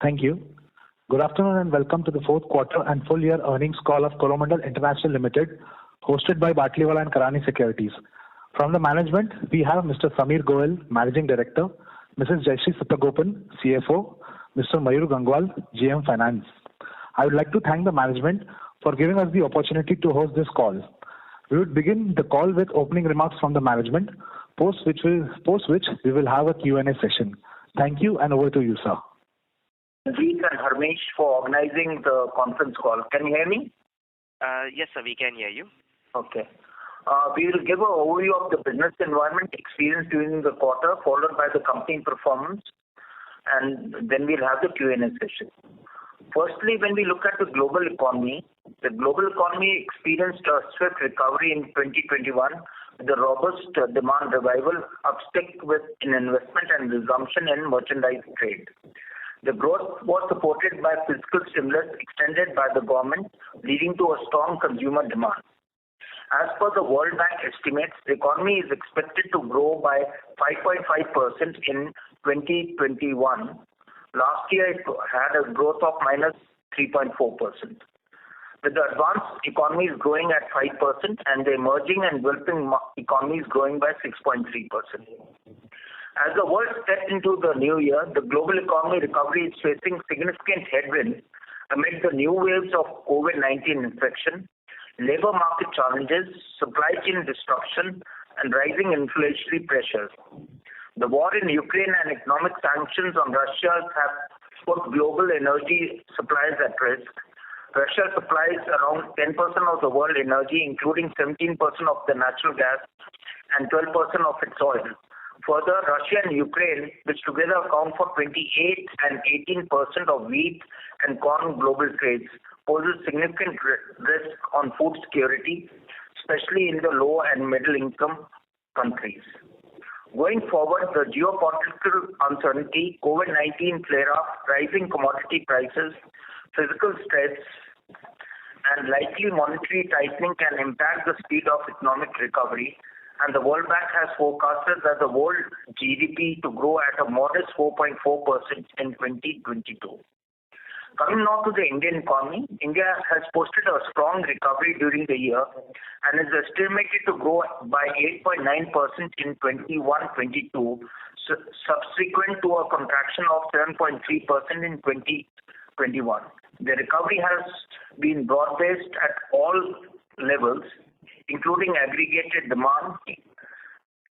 Thank you. Good afternoon and welcome to the fourth quarter and full year earnings call of Coromandel International Limited, hosted by Batlivala and Karani Securities. From the management, we have Mr. Samir Goel, Managing Director, Mrs. Jayashree Satagopan, CFO, Mr. Mayur Gangwal, GM Finance. I would like to thank the management for giving us the opportunity to host this call. We would begin the call with opening remarks from the management, post which we will have a Q&A session. Thank you and over to you, sir. Jeet and Harmesh for organizing the conference call. Can you hear me? Yes, sir, we can hear you. Okay. We will give an overview of the business environment experienced during the quarter, followed by the company performance, and then we'll have the Q&A session. Firstly, when we look at the global economy experienced a swift recovery in 2021 with a robust demand revival, uptick in investment and resumption in merchandise trade. The growth was supported by fiscal stimulus extended by the government, leading to a strong consumer demand. As per the World Bank estimates, the economy is expected to grow by 5.5% in 2021. Last year, it had a growth of minus 3.4%. With the advanced economies growing at 5% and the emerging and developing economies growing by 6.3%. As the world steps into the new year, the global economy recovery is facing significant headwinds amid the new waves of COVID-19 infection, labor market challenges, supply chain disruption, and rising inflationary pressures. The war in Ukraine and economic sanctions on Russia have put global energy supplies at risk. Russia supplies around 10% of the world energy, including 17% of the natural gas and 12% of its oil. Further, Russia and Ukraine, which together account for 28 and 18% of wheat and corn global trades, poses significant risk on food security, especially in the low and middle income countries. Going forward, the geopolitical uncertainty, COVID-19 flare-up, rising commodity prices, physical stress, and likely monetary tightening can impact the speed of economic recovery, and the World Bank has forecasted that the world GDP to grow at a modest 4.4% in 2022. Coming now to the Indian economy, India has posted a strong recovery during the year and is estimated to grow by 8.9% in 21-22, subsequent to a contraction of 7.3% in 2021. The recovery has been broad-based at all levels, including aggregated demand,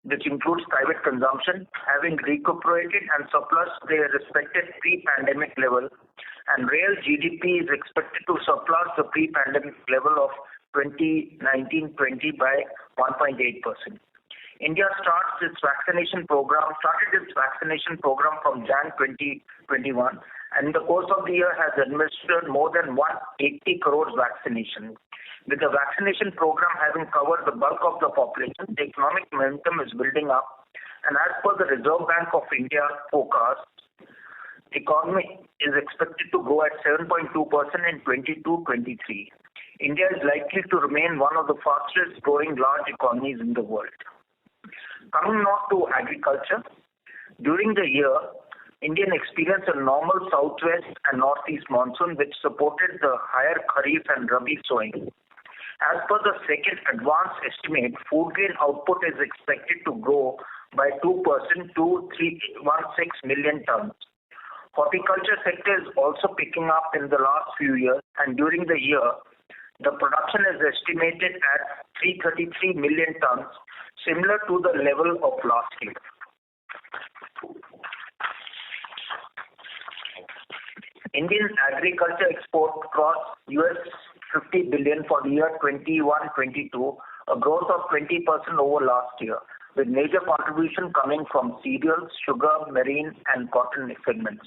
which includes private consumption, having recuperated and surpassed their respective pre-pandemic level, and real GDP is expected to surpass the pre-pandemic level of 2019-20 by 1.8%. India started its vaccination program from Jan 2021, and in the course of the year has administered more than 180 crores vaccination. With the vaccination program having covered the bulk of the population, the economic momentum is building up, and as per the Reserve Bank of India forecast, the economy is expected to grow at 7.2% in 22-23. India is likely to remain one of the fastest growing large economies in the world. Coming now to agriculture, during the year, India experienced a normal southwest and northeast monsoon which supported the higher Kharif and Rabi sowing. As per the second advanced estimate, food grain output is expected to grow by 2% to 316 million tons. Horticulture sector is also picking up in the last few years, and during the year, the production is estimated at 333 million tons, similar to the level of last year. Indian agriculture export crossed $50 billion for the year 21-22, a growth of 20% over last year, with major contribution coming from cereals, sugar, marine, and cotton segments.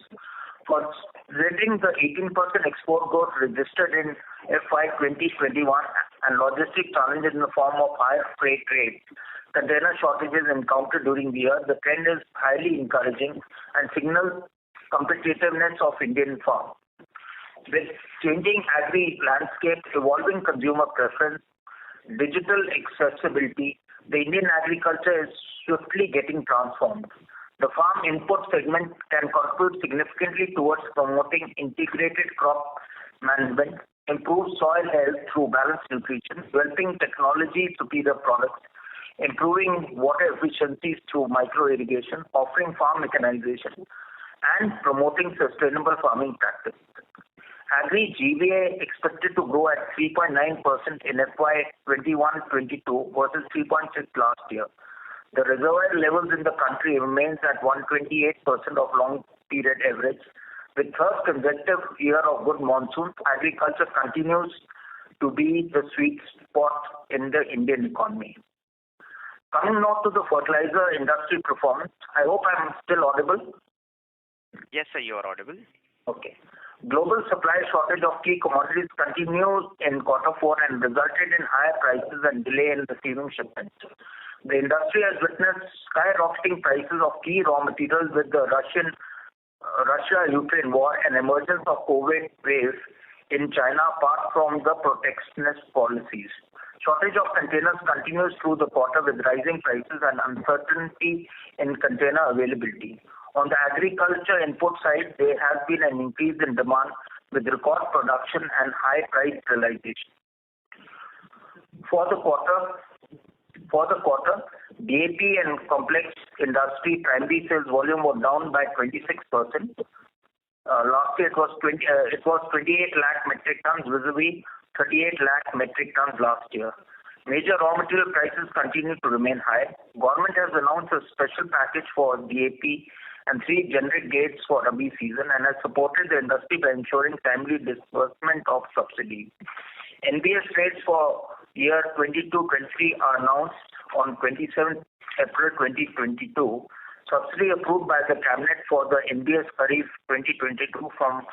Considering the 18% export growth registered in FY 2021 and logistic challenges in the form of higher freight rates, container shortages encountered during the year, the trend is highly encouraging and signals competitiveness of Indian farm. With changing agri landscape, evolving consumer preference, digital accessibility, the Indian agriculture is swiftly getting transformed. The farm input segment can contribute significantly towards promoting integrated crop management, improve soil health through balanced nutrition, developing technology superior products, improving water efficiencies through micro irrigation, offering farm mechanization, and promoting sustainable farming practices. Agri GVA expected to grow at 3.9% in FY21-22 versus 3.6% last year. The reservoir levels in the country remains at 128% of long period average. With third consecutive year of good monsoon, agriculture continues to be the sweet spot in the Indian economy. Coming now to the fertilizer industry performance, I hope I am still audible. Yes, sir, you are audible. Okay. Global supply shortage of key commodities continues in Q4 and resulted in higher prices and delay in receiving shipments. The industry has witnessed skyrocketing prices of key raw materials with the Russia-Ukraine war and emergence of COVID wave in China apart from the protectionist policies. Shortage of containers continues through the quarter with rising prices and uncertainty in container availability. On the agriculture input side, there has been an increase in demand with record production and high price realization. For the quarter, DAP and complex industry primary sales volume were down by 26%. Last year it was 28 lakh metric tons vis-a-vis 38 lakh metric tons last year. Major raw material prices continue to remain high. Government has announced a special package for DAP and 3 generic grades for Rabi season and has supported the industry by ensuring timely disbursement of subsidies. NBS rates for year 22-23 are announced on 27 April 2022. Subsidy approved by the Cabinet for the NBS Kharif 2022 from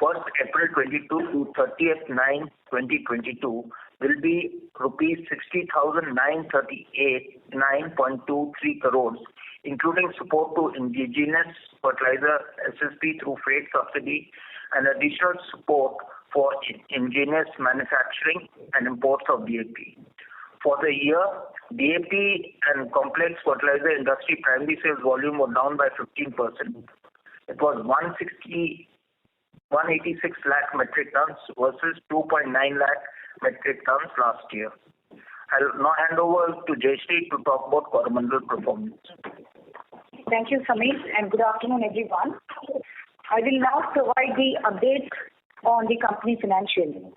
1st April 22 to 30th 9 2022 will be rupees 60,938.923 crores, including support to indigenous fertilizer SSP through freight subsidy and additional support for indigenous manufacturing and imports of DAP. For the year, DAP and complex fertilizer industry primary sales volume were down by 15%. It was 186 lakh metric tons versus 2.9 lakh metric tons last year. I'll now hand over to Jayashree to talk about Coromandel performance. Thank you, Samir, and good afternoon, everyone. I will now provide the update on the company financials.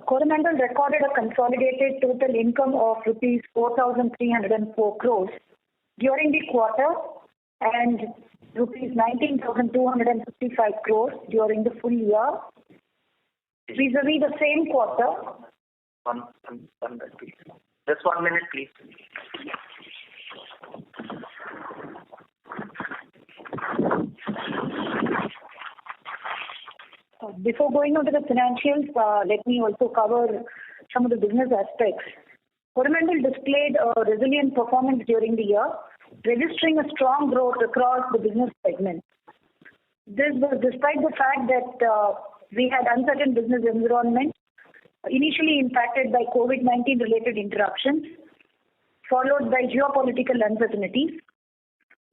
Coromandel recorded a consolidated total income of rupees 4,304 crores during the quarter and rupees 19,255 crores during the full year, vis-a-vis the same quarter. Just 1 minute, please. Before going on to the financials, let me also cover some of the business aspects. Coromandel displayed a resilient performance during the year, registering a strong growth across the business segments. This was despite the fact that we had uncertain business environment, initially impacted by COVID-19 related interruptions, followed by geopolitical uncertainties,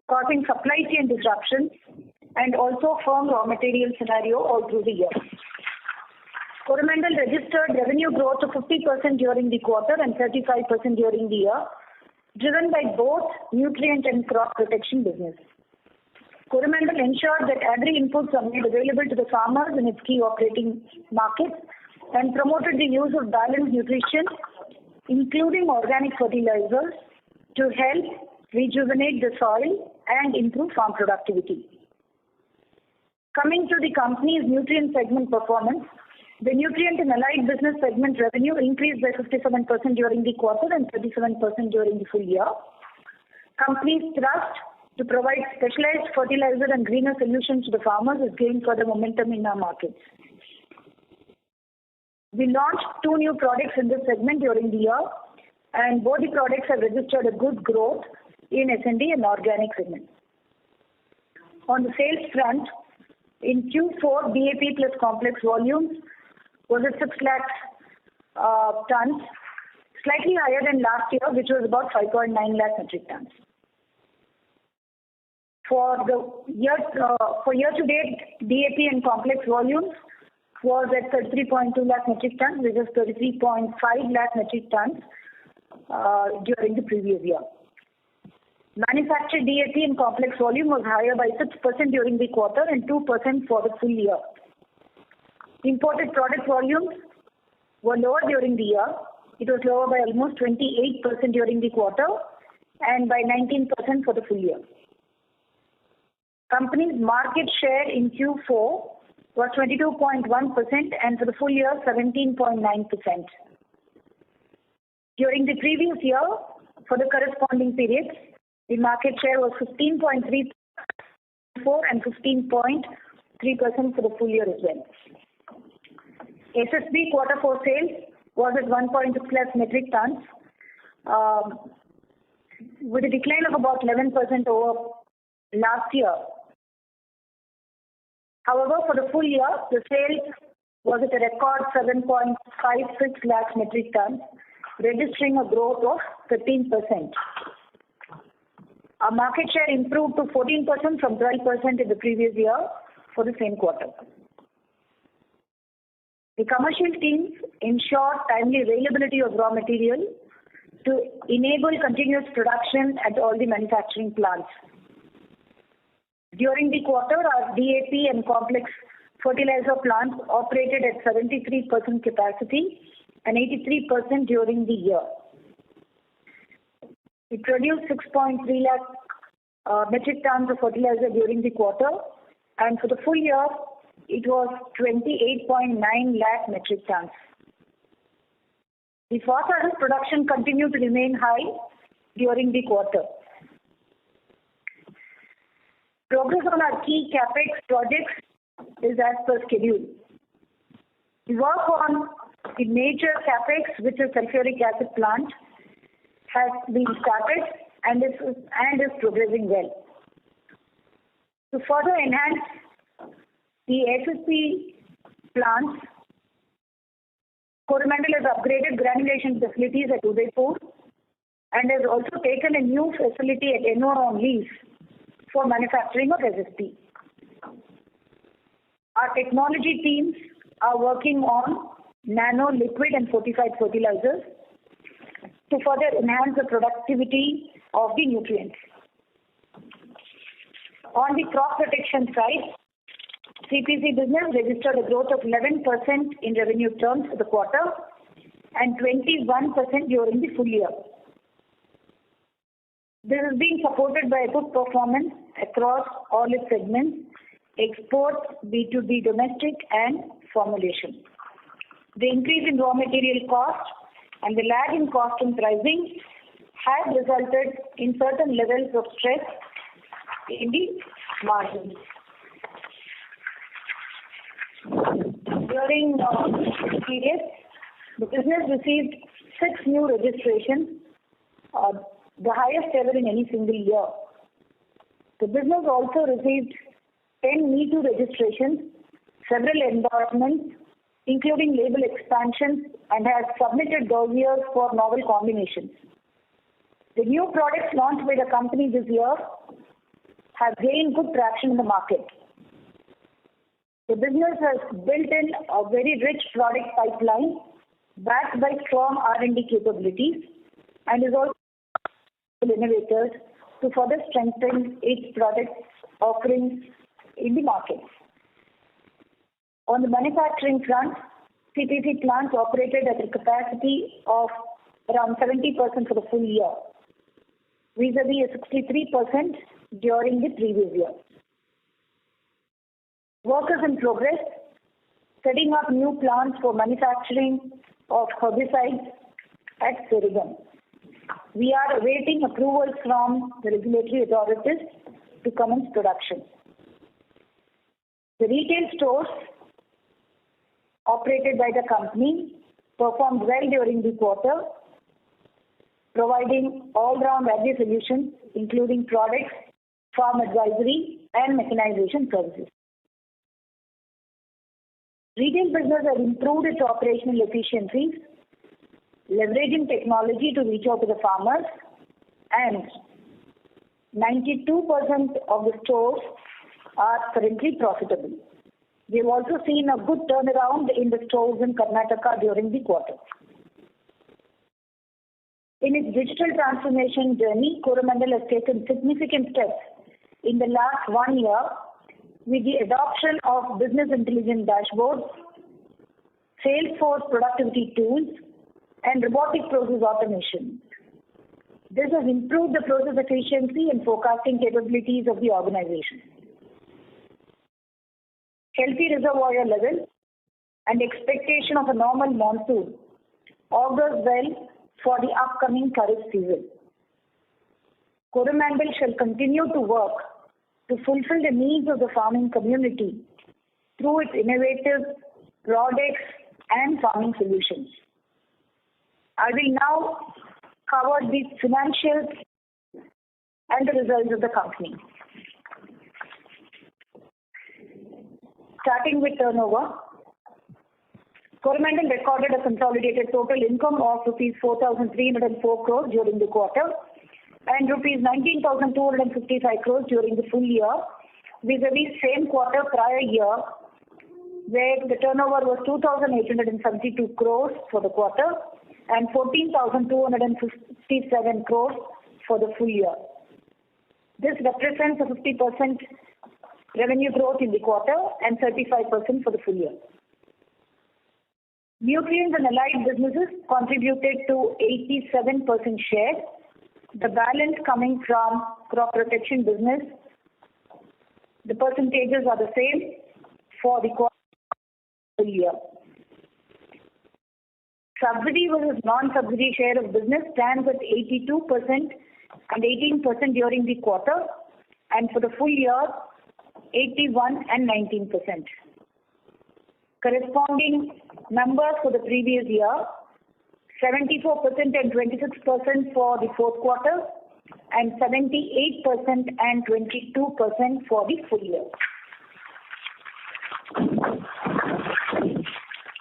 causing supply chain disruptions, and also firm raw material scenario all through the year. Coromandel registered revenue growth of 50% during the quarter and 35% during the year, driven by both nutrient and crop protection business. Coromandel ensured that agri inputs are made available to the farmers in its key operating markets and promoted the use of balanced nutrition, including organic fertilizers, to help rejuvenate the soil and improve farm productivity. Coming to the company's nutrient segment performance, the nutrient and allied business segment revenue increased by 57% during the quarter and 37% during the full year. Company's thrust to provide specialized fertilizer and greener solutions to the farmers is gaining further momentum in our markets. We launched 2 new products in this segment during the year, and both the products have registered a good growth in S&D and organic segment. On the sales front, in Q4, DAP plus complex volumes was at 6 lakh tons, slightly higher than last year, which was about 5.9 lakh metric tons. For year to date, DAP and complex volumes was at 33.2 lakh metric tons, which is 33.5 lakh metric tons during the previous year. Manufactured DAP and complex volume was higher by 6% during the quarter and 2% for the full year. Imported product volumes were lower during the year. It was lower by almost 28% during the quarter and by 19% for the full year. Company's market share in Q4 was 22.1% and for the full year 17.9%. During the previous year, for the corresponding period, the market share was 15.3% and 15.3% for the full year as well. SSB quarter 4 sales was at 1.6 lakh metric tons with a decline of about 11% over last year. However, for the full year, the sales was at a record 7.56 lakh metric tons, registering a growth of 13%. Our market share improved to 14% from 12% in the previous year for the same quarter. The commercial teams ensure timely availability of raw material to enable continuous production at all the manufacturing plants. During the quarter, our DAP and complex fertilizer plants operated at 73% capacity and 83% during the year. We produced 6.3 lakh metric tons of fertilizer during the quarter, and for the full year, it was 28.9 lakh metric tons. The phosphorus production continued to remain high during the quarter. Progress on our key capex projects is as per schedule. The work on the major capex, which is sulfuric acid plant, has been started and is progressing well. To further enhance the SSP plants, Coromandel has upgraded granulation facilities at Udaipur and has also taken a new facility at Ennore on lease for manufacturing of SSP. Our technology teams are working on nano, liquid and fortified fertilizers to further enhance the productivity of the nutrients. On the crop protection side, CPC business registered a growth of 11% in revenue terms for the quarter and 21% during the full year. This is being supported by a good performance across all its segments: exports, B2B domestic and formulation. The increase in raw material cost and the lag in cost and pricing has resulted in certain levels of stress in the margins. During the period, the business received 6 new registrations, the highest ever in any single year. The business also received 10 Me Too registrations, several endorsements, including label expansions, and has submitted dossiers for novel combinations. The new products launched by the company this year have gained good traction in the market. The business has built in a very rich product pipeline backed by strong R&D capabilities and is also innovators to further strengthen its product offerings in the market. On the manufacturing front, CPC plants operated at a capacity of around 70% for the full year, vis-a-vis 63% during the previous year. Work is in progress, setting up new plants for manufacturing of herbicides at Sarigam. We are awaiting approvals from the regulatory authorities to commence production. The retail stores operated by the company performed well during the quarter, providing all-round agri solutions including products, farm advisory and mechanization services. Retail business has improved its operational efficiencies leveraging technology to reach out to the farmers, and 92% of the stores are currently profitable. We have also seen a good turnaround in the stores in Karnataka during the quarter. In its digital transformation journey, Coromandel has taken significant steps in the last 1 year with the adoption of business intelligence dashboards, Salesforce productivity tools, and robotic process automation. This has improved the process efficiency and forecasting capabilities of the organization. Healthy reservoir level and expectation of a normal monsoon augurs well for the upcoming Kharif season. Coromandel shall continue to work to fulfill the needs of the farming community through its innovative products and farming solutions. I will now cover the financials and the results of the company. Starting with turnover, Coromandel recorded a consolidated total income of rupees 4,304 crores during the quarter and rupees 19,255 crores during the full year, vis-a-vis same quarter prior year, where the turnover was 2,872 crores for the quarter and 14,257 crores for the full year. This represents a 50% revenue growth in the quarter and 35% for the full year. Nutrients and allied businesses contributed to 87% share, the balance coming from crop protection business. The percentages are the same for the quarter and full year. Subsidy versus non-subsidy share of business stands at 82% and 18% during the quarter, and for the full year, 81 and 19%. Corresponding numbers for the previous year, 74% and 26% for the fourth quarter, and 78% and 22% for the full year.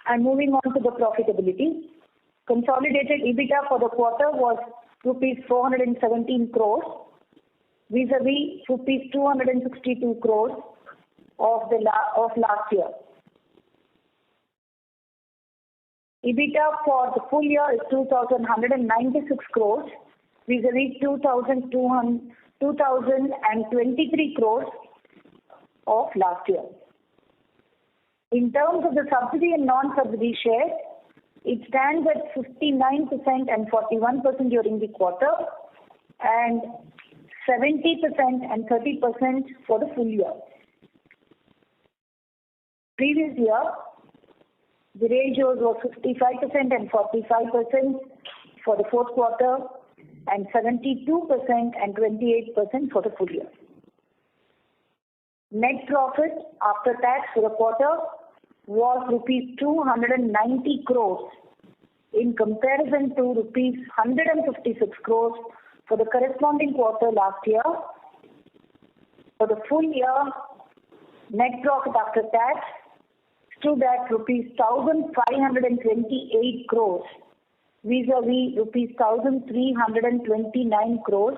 And moving on to the profitability, consolidated EBITDA for the quarter was rupees 417 crores, vis-a-vis rupees 262 crores of last year. EBITDA for the full year is 2,196 crores, vis-a-vis 2,023 crores of last year. In terms of the subsidy and non-subsidy share, it stands at 59% and 41% during the quarter, and 70% and 30% for the full year. Previous year, the ratios were 55% and 45% for the fourth quarter, and 72% and 28% for the full year. Net profit after tax for the quarter was rupees 290 crores in comparison to rupees 156 crores for the corresponding quarter last year. For the full year, net profit after tax stood at rupees 1,528 crores, vis-a-vis rupees 1,329 crores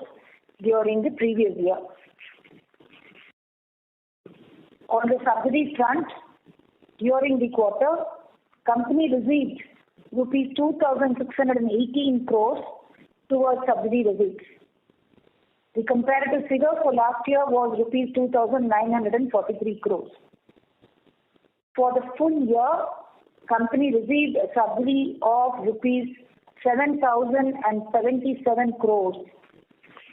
during the previous year. On the subsidy front, during the quarter, company received rupees 2,618 crores towards subsidy receipts. The comparative figure for last year was rupees 2,943 crores. For the full year, company received a subsidy of rupees 7,077 crores,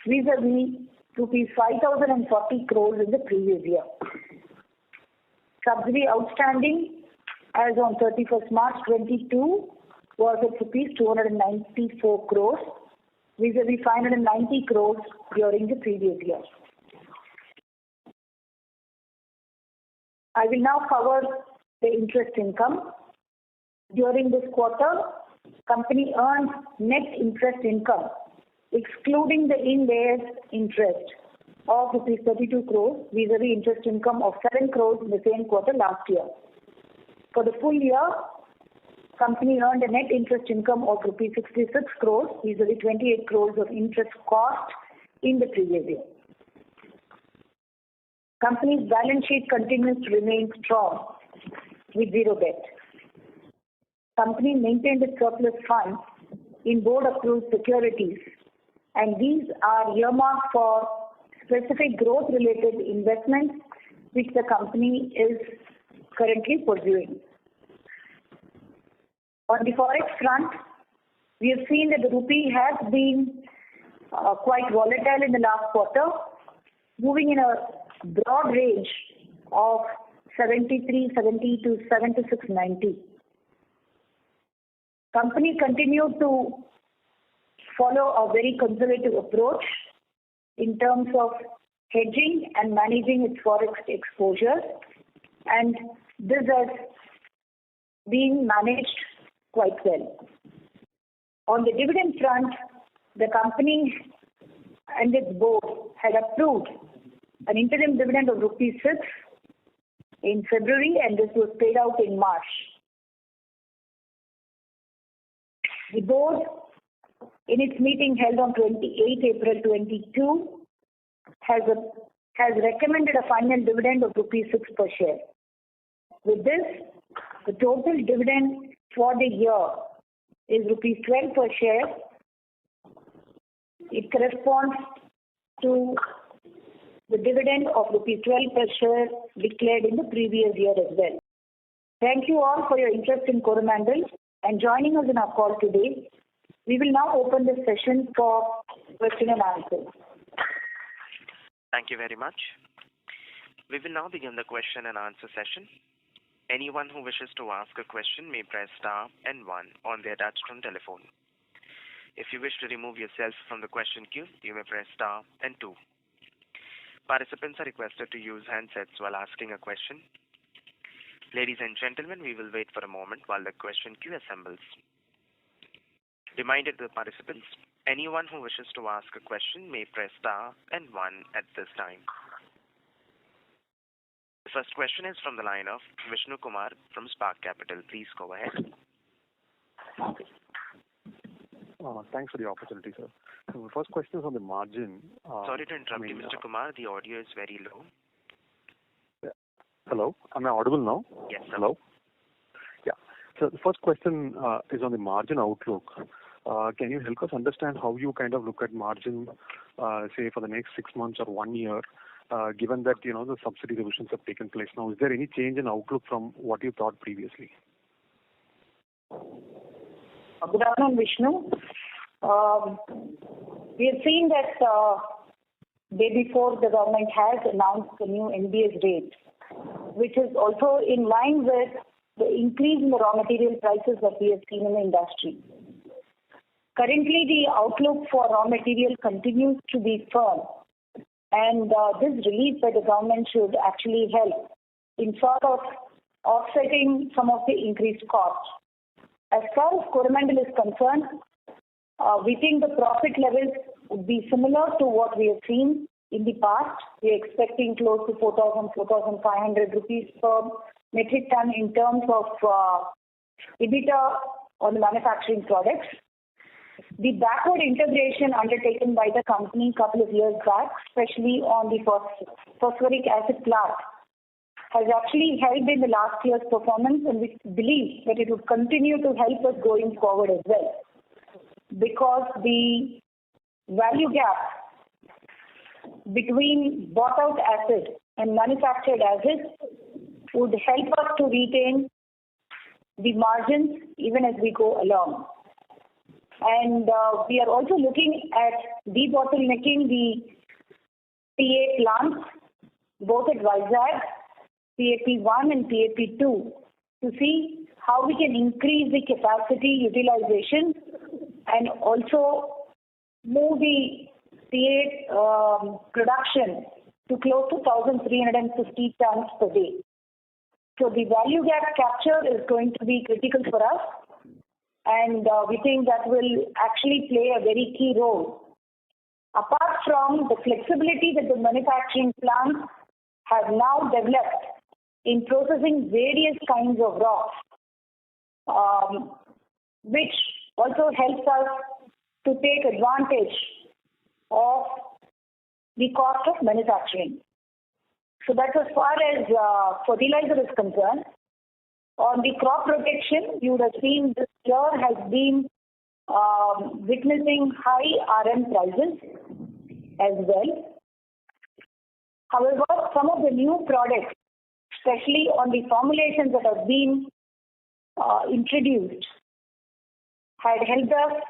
vis-a-vis rupees 5,040 crores in the previous year. Subsidy outstanding as on 31st March 22 was at rupees 294 crores, vis-a-vis 590 crores during the previous year. I will now cover the interest income. During this quarter, company earned net interest income, excluding the in-layer interest, of rupees 32 crores, vis-a-vis interest income of 7 crores in the same quarter last year. For the full year, company earned a net interest income of rupees 66 crores, vis-à-vis 28 crores of interest cost in the previous year. Company's balance sheet continues to remain strong with zero debt. Company maintained a surplus funds in board-approved securities, and these are earmarked for specific growth-related investments which the company is currently pursuing. On the forex front, we have seen that the rupee has been quite volatile in the last quarter, moving in a broad range of 73.70 to 76.90. Company continued to follow a very conservative approach in terms of hedging and managing its forex exposure, and this has been managed quite well. On the dividend front, the company and its board had approved an interim dividend of rupees 6 in February, and this was paid out in March. The board, in its meeting held on 28 April 22, has recommended a final dividend of rupees 6 per share. With this, the total dividend for the year is rupees 12 per share. It corresponds to the dividend of rupees 12 per share declared in the previous year as well. Thank you all for your interest in Coromandel and joining us in our call today. We will now open the session for question and answers. Thank you very much. We will now begin the question and answer session. Anyone who wishes to ask a question may press star and 1 on their touchtone telephone. If you wish to remove yourself from the question queue, you may press star and 2. Participants are requested to use handsets while asking a question. Ladies and gentlemen, we will wait for a moment while the question queue assembles. Reminder to the participants, anyone who wishes to ask a question may press star and 1 at this time. The first question is from the line of Vishnu Kumar from Spark Capital. Please go ahead. Thanks for the opportunity, sir. So the first question is on the margin. Sorry to interrupt you, Mr. Kumar. The audio is very low. Hello? Am I audible now? Yes, sir. Hello? Yeah. So the first question is on the margin outlook. Can you help us understand how you kind of look at margin, say, for the next 6 months or 1 year, given that, the subsidy revisions have taken place now? Is there any change in outlook from what you thought previously? Good afternoon, Vishnu. We have seen that day before the government has announced the new NBS rate, which is also in line with the increase in the raw material prices that we have seen in the industry. Currently, the outlook for raw material continues to be firm, and this relief by the government should actually help in sort of offsetting some of the increased costs. As far as Coromandel is concerned, we think the profit levels would be similar to what we have seen in the past. We are expecting close to 4,000, 4,500 rupees per metric ton in terms of EBITDA on the manufacturing products. The backward integration undertaken by the company a couple of years back, especially on the phosphoric acid plant, has actually helped in the last year's performance, and we believe that it would continue to help us going forward as well, because the value gap between bought out acid and manufactured acid would help us to retain the margins even as we go along. And we are also looking at debottlenecking the PA plants, both at Vizag, PAP1 and PAP2, to see how we can increase the capacity utilization and also move the PA production to close to 1,350 tons per day. So the value gap capture is going to be critical for us, and we think that will actually play a very key role. Apart from the flexibility that the manufacturing plants have now developed in processing various kinds of rocks, which also helps us to take advantage of the cost of manufacturing. So that's as far as fertilizer is concerned. On the crop protection, you would have seen this year has been witnessing high RM prices as well. However, some of the new products, especially on the formulations that have been introduced, had helped us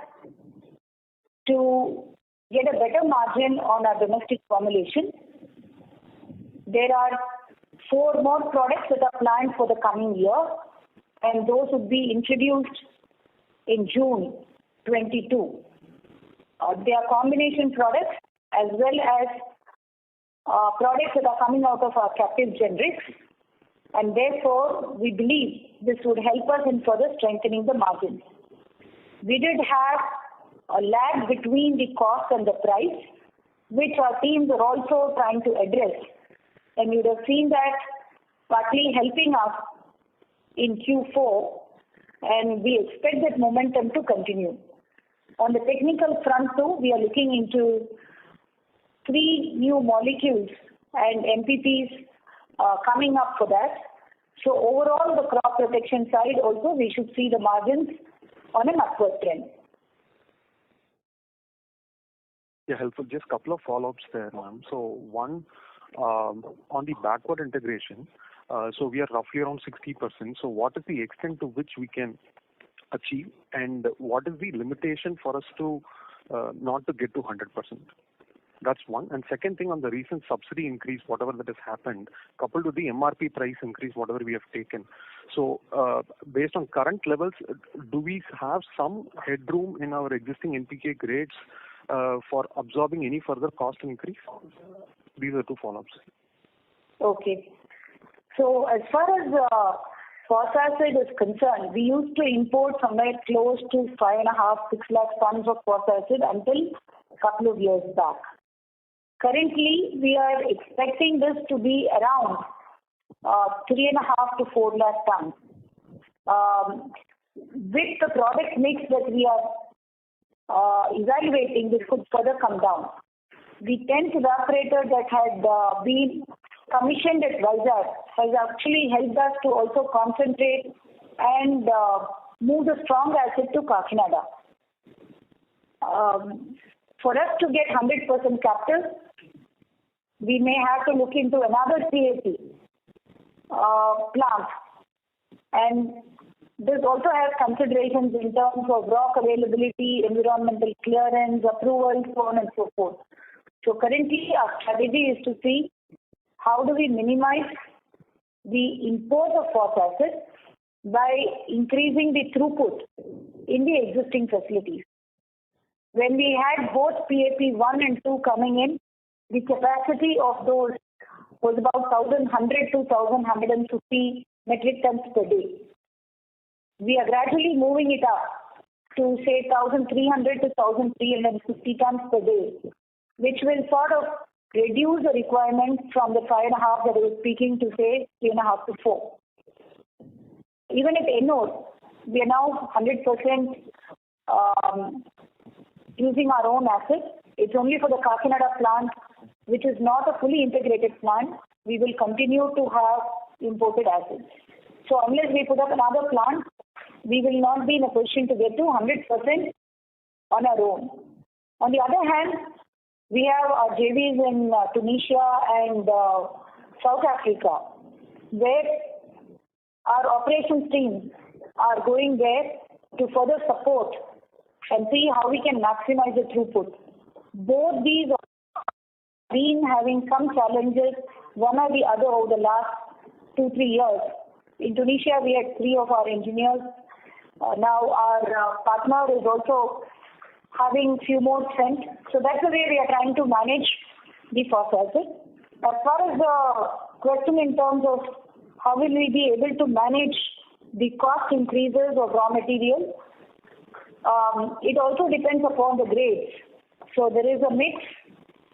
to get a better margin on our domestic formulation. There are 4 more products that are planned for the coming year, and those would be introduced in June 22. They are combination products as well as products that are coming out of our captive generics, and therefore we believe this would help us in further strengthening the margins. We did have a lag between the cost and the price, which our teams are also trying to address, and you'd have seen that partly helping us in Q4, and we expect that momentum to continue. On the technical front too, we are looking into 3 new molecules and MPPs coming up for that. So overall, the crop protection side also, we should see the margins on an upward trend. Yeah, helpful. Just a couple of follow-ups there, ma'am. So one, on the backward integration, so we are roughly around 60%. So what is the extent to which we can achieve, and what is the limitation for us to not to get to 100%? That's one. And second thing, on the recent subsidy increase, whatever that has happened, coupled with the MRP price increase, whatever we have taken. So based on current levels, do we have some headroom in our existing NPK grades for absorbing any further cost increase? These are 2 follow-ups. Okay. So as far as phosphate is concerned, we used to import somewhere close to 5.5-6 lakh tons of phosphate until a couple of years back. Currently, we are expecting this to be around 3.5-4 lakh tons. With the product mix that we are evaluating, this could further come down. The 10th evaporator that had been commissioned at Vizag has actually helped us to also concentrate and move the strong acid to Kakinada. For us to get 100% captive, we may have to look into another CAP plant, and this also has considerations in terms of rock availability, environmental clearance, approval, so on and so forth. So currently our strategy is to see how do we minimize the import of phosphate by increasing the throughput in the existing facilities. When we had both PAP 1 and 2 coming in, the capacity of those was about 1,100 to 1,150 metric tons per day. We are gradually moving it up to say 1,300 to 1,350 tons per day, which will sort of reduce the requirement from the 5.5 that I was speaking to say 3.5 to 4. Even at Ennore, we are now 100% using our own acid. It's only for the Kakinada plant, which is not a fully integrated plant. We will continue to have imported acid. So unless we put up another plant, we will not be in a position to get to 100% on our own. On the other hand, we have our JVs in Tunisia and South Africa, where our operations teams are going there to further support and see how we can maximize the throughput. Both these have been having some challenges, one or the other, over the last 2-3 years. In Tunisia, we had 3 of our engineers. Now our partner is also having few more sent. So that's the way we are trying to manage the phosphate. As far as the question in terms of how will we be able to manage the cost increases of raw material, it also depends upon the grades. So there is a mix.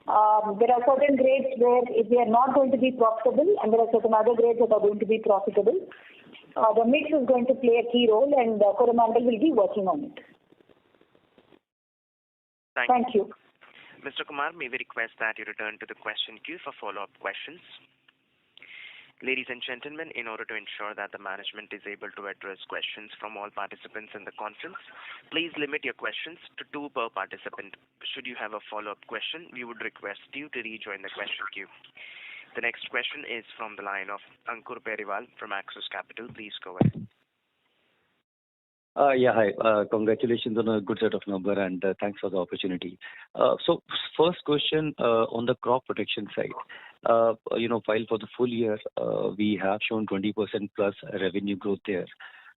There are certain grades where if they are not going to be profitable, and there are certain other grades that are going to be profitable. The mix is going to play a key role, and Coromandel will be working on it. Thank you. Mr. Kumar, may we request that you return to the question queue for follow-up questions? Ladies and gentlemen, in order to ensure that the management is able to address questions from all participants in the conference, please limit your questions to 2 per participant. Should you have a follow-up question, we would request you to rejoin the question queue. The next question is from the line of Ankur Periwal from Axis Capital. Please go ahead. Hi. Congratulations on a good set of numbers and thanks for the opportunity. So first question on the crop protection side. While for the full year we have shown 20% plus revenue growth there.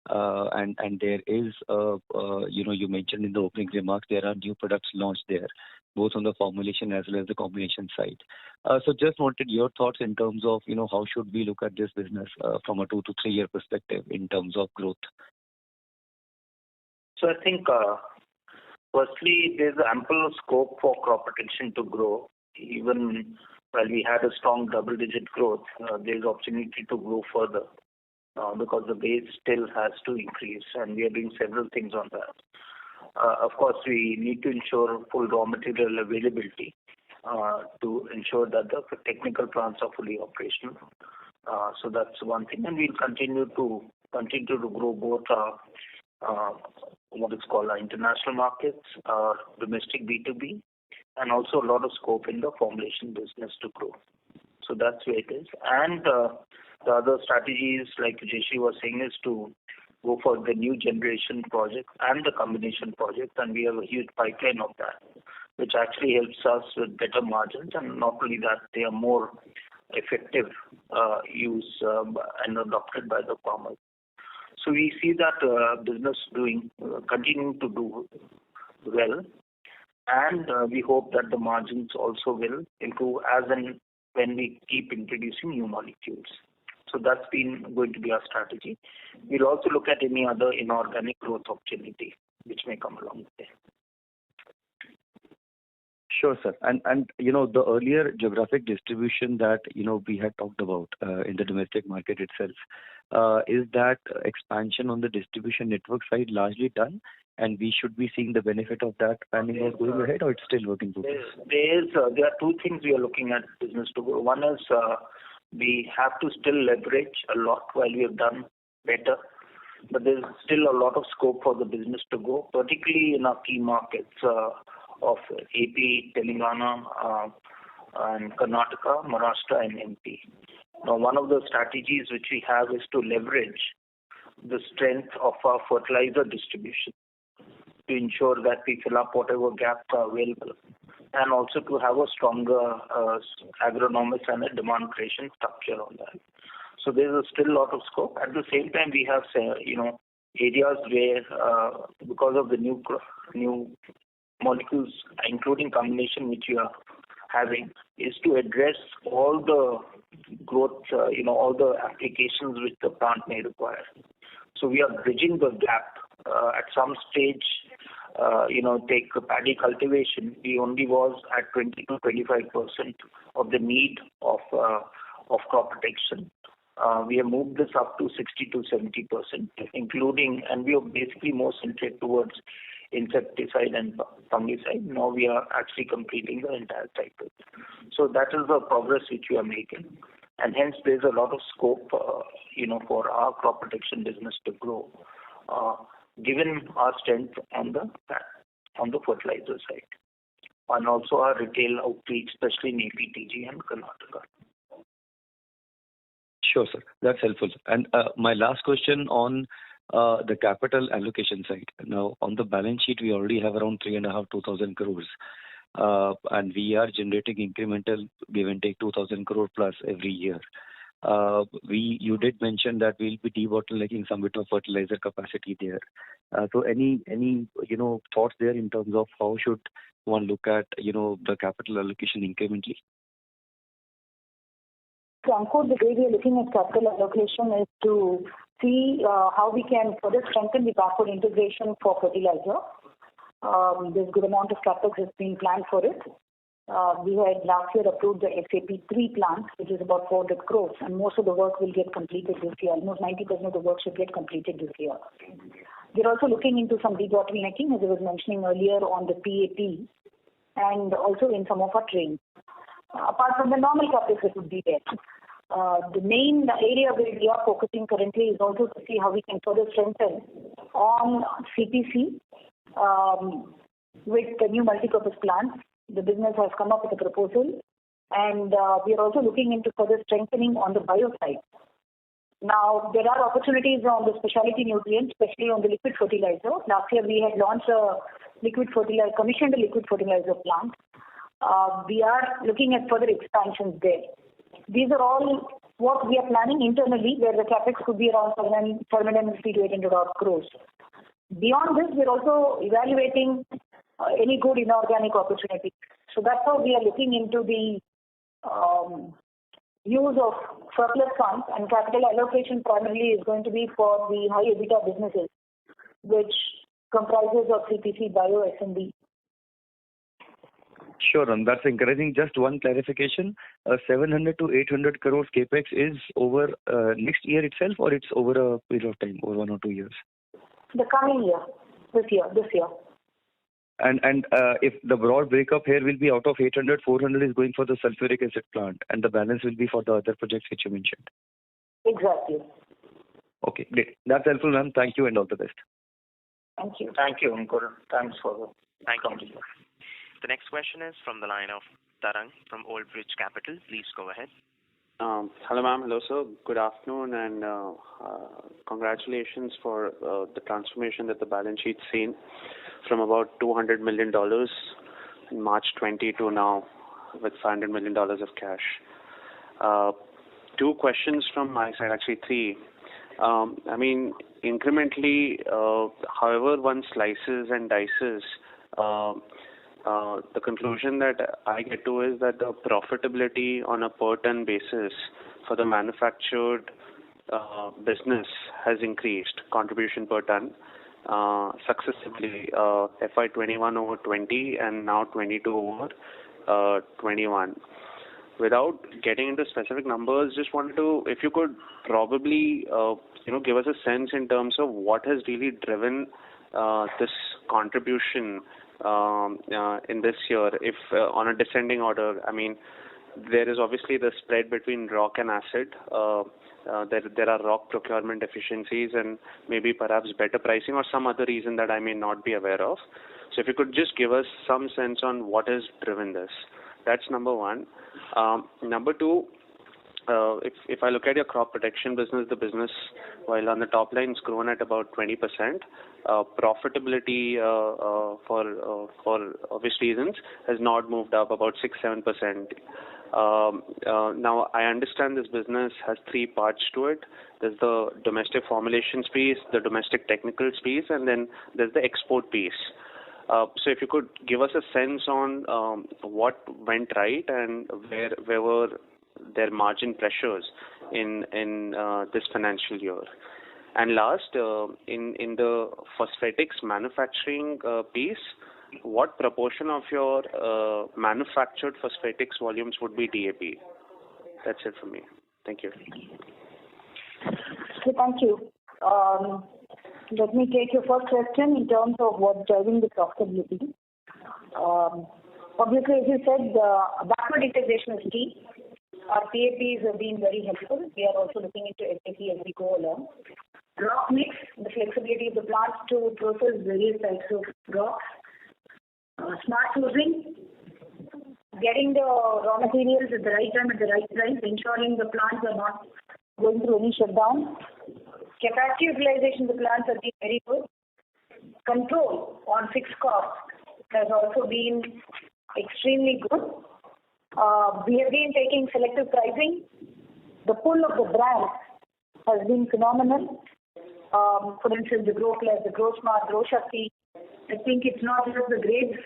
And there is, you mentioned in the opening remarks there are new products launched there, both on the formulation as well as the combination side. So just wanted your thoughts in terms of, how should we look at this business from a 2 to 3 year perspective in terms of growth? So I think, firstly, there's ample scope for crop protection to grow. Even while we had a strong double-digit growth, there's opportunity to grow further because the base still has to increase, and we are doing several things on that. Of course, we need to ensure full raw material availability to ensure that the technical plants are fully operational. So that's one thing, and we'll continue to grow both what is called our international markets, domestic B2B, and also a lot of scope in the formulation business to grow. So that's where it is. And the other strategies, like Jashi was saying, is to go for the new generation project and the combination project, and we have a huge pipeline of that, which actually helps us with better margins, and not only that, they are more effective use and adopted by the farmers. So we see that business continuing to do well, and we hope that the margins also will improve as and when we keep introducing new molecules. So that's going to be our strategy. We'll also look at any other inorganic growth opportunity which may come along with it. Sure, sir. And the earlier geographic distribution that we had talked about in the domestic market itself, is that expansion on the distribution network side largely done, and we should be seeing the benefit of that panning out going ahead, or it's still working progress? There are 2 things we are looking at business to grow. One is we have to still leverage a lot while we have done better, but there's still a lot of scope for the business to grow, particularly in our key markets of AP, Telangana, and Karnataka, Maharashtra, and MP. Now, one of the strategies which we have is to leverage the strength of our fertilizer distribution to ensure that we fill up whatever gaps are available, and also to have a stronger agronomist and a demand creation structure on that. So there's still a lot of scope. At the same time, we have areas where because of the new molecules, including combination which we are having, is to address all the growth, all the applications which the plant may require. So we are bridging the gap. At some stage, take paddy cultivation, we only was at 20 to 25% of the need of crop protection. We have moved this up to 60 to 70%, including, and we are basically more centered towards insecticide and fungicide. Now we are actually completing the entire cycle. So that is the progress which we are making, and hence there's a lot of scope, for our crop protection business to grow, given our strength on the fertilizer side, and also our retail outreach, especially in AP, TG, and Karnataka. Sure, sir. That's helpful. And my last question on the capital allocation side. Now, on the balance sheet, we already have around 3,500-2,000 crores. And we are generating incremental, give and take 2,000 crore plus every year. You did mention that we'll be debottlenecking some bit of fertilizer capacity there. So any thoughts there in terms of how should one look at the capital allocation incrementally? So, Ankur, the way we are looking at capital allocation is to see how we can further strengthen the backward integration for fertilizer. There's a good amount of capex has been planned for it. We had last year approved the SAP 3 plant, which is about 400 crores, and most of the work will get completed this year. Almost 90% of the work should get completed this year. We're also looking into some debottlenecking, as I was mentioning earlier, on the PAP and also in some of our trains. Apart from the normal CapEx that would be there. The main area where we are focusing currently is also to see how we can further strengthen on CPC with the new multipurpose plants. The business has come up with a proposal, and we are also looking into further strengthening on the bio side. Now, there are opportunities on the specialty nutrients, especially on the liquid fertilizer. Last year, we had launched commissioned a liquid fertilizer plant. We are looking at further expansions there. These are all what we are planning internally, where the capex could be around 750 to 800 crores. Beyond this, we're also evaluating any good inorganic opportunity. So that's how we are looking into the use of surplus funds, and capital allocation primarily is going to be for the high EBITDA businesses, which comprises of CPC, Bio, S&D. Sure, and that's encouraging. Just one clarification: 700 to 800 crores capex is over next year itself, or it's over a period of time, over 1 or 2 years? The coming year, this year. And if the broad breakup here will be out of 800, 400 is going for the sulfuric acid plant, and the balance will be for the other projects which you mentioned. Exactly. Okay, great. That's helpful, ma'am. Thank you and all the best. Thank you. Thank you, Ankur. Thanks for the Thank you. The next question is from the line of Tarang from Old Bridge Capital. Please go ahead. Hello, ma'am. Hello, sir. Good afternoon, and congratulations for the transformation that the balance sheet's seen from about $200 million in March 20 to now with $500 million of cash. Two questions from my side, actually three. Incrementally, however one slices and dices, the conclusion that I get to is that the profitability on a per ton basis for the manufactured business has increased, contribution per ton, successively, FY21 over 20 and now 22 over 21. Without getting into specific numbers, just wanted to, if you could probably, give us a sense in terms of what has really driven this contribution in this year. If on a descending order, there is obviously the spread between rock and acid. There are rock procurement efficiencies and maybe perhaps better pricing or some other reason that I may not be aware of. So if you could just give us some sense on what has driven this. That's number one. Number two, if I look at your crop protection business, the business, while on the top line is grown at about 20%, profitability for obvious reasons has not moved up, about 6-7%. Now, I understand this business has three parts to it. There's the domestic formulations piece, the domestic technicals piece, and then there's the export piece. So if you could give us a sense on what went right and where were their margin pressures in this financial year. And last, in the phosphatics manufacturing piece, what proportion of your manufactured phosphatics volumes would be DAP? That's it for me. Thank you. So thank you. Let me take your first question in terms of what's driving the profitability. Obviously, as you said, backward integration is key. Our PAPs have been very helpful. We are also looking into SAP as we go along. Rock mix, the flexibility of the plants to process various types of rocks. Smart sourcing, getting the raw materials at the right time at the right price, ensuring the plants are not going through any shutdown. Capacity utilization of the plants has been very good. Control on fixed costs has also been extremely good. We have been taking selective pricing. The pull of the brand has been phenomenal. For instance, the Grow Plus, the Grow Smart, Grow Shakti. I think it's not just the grades.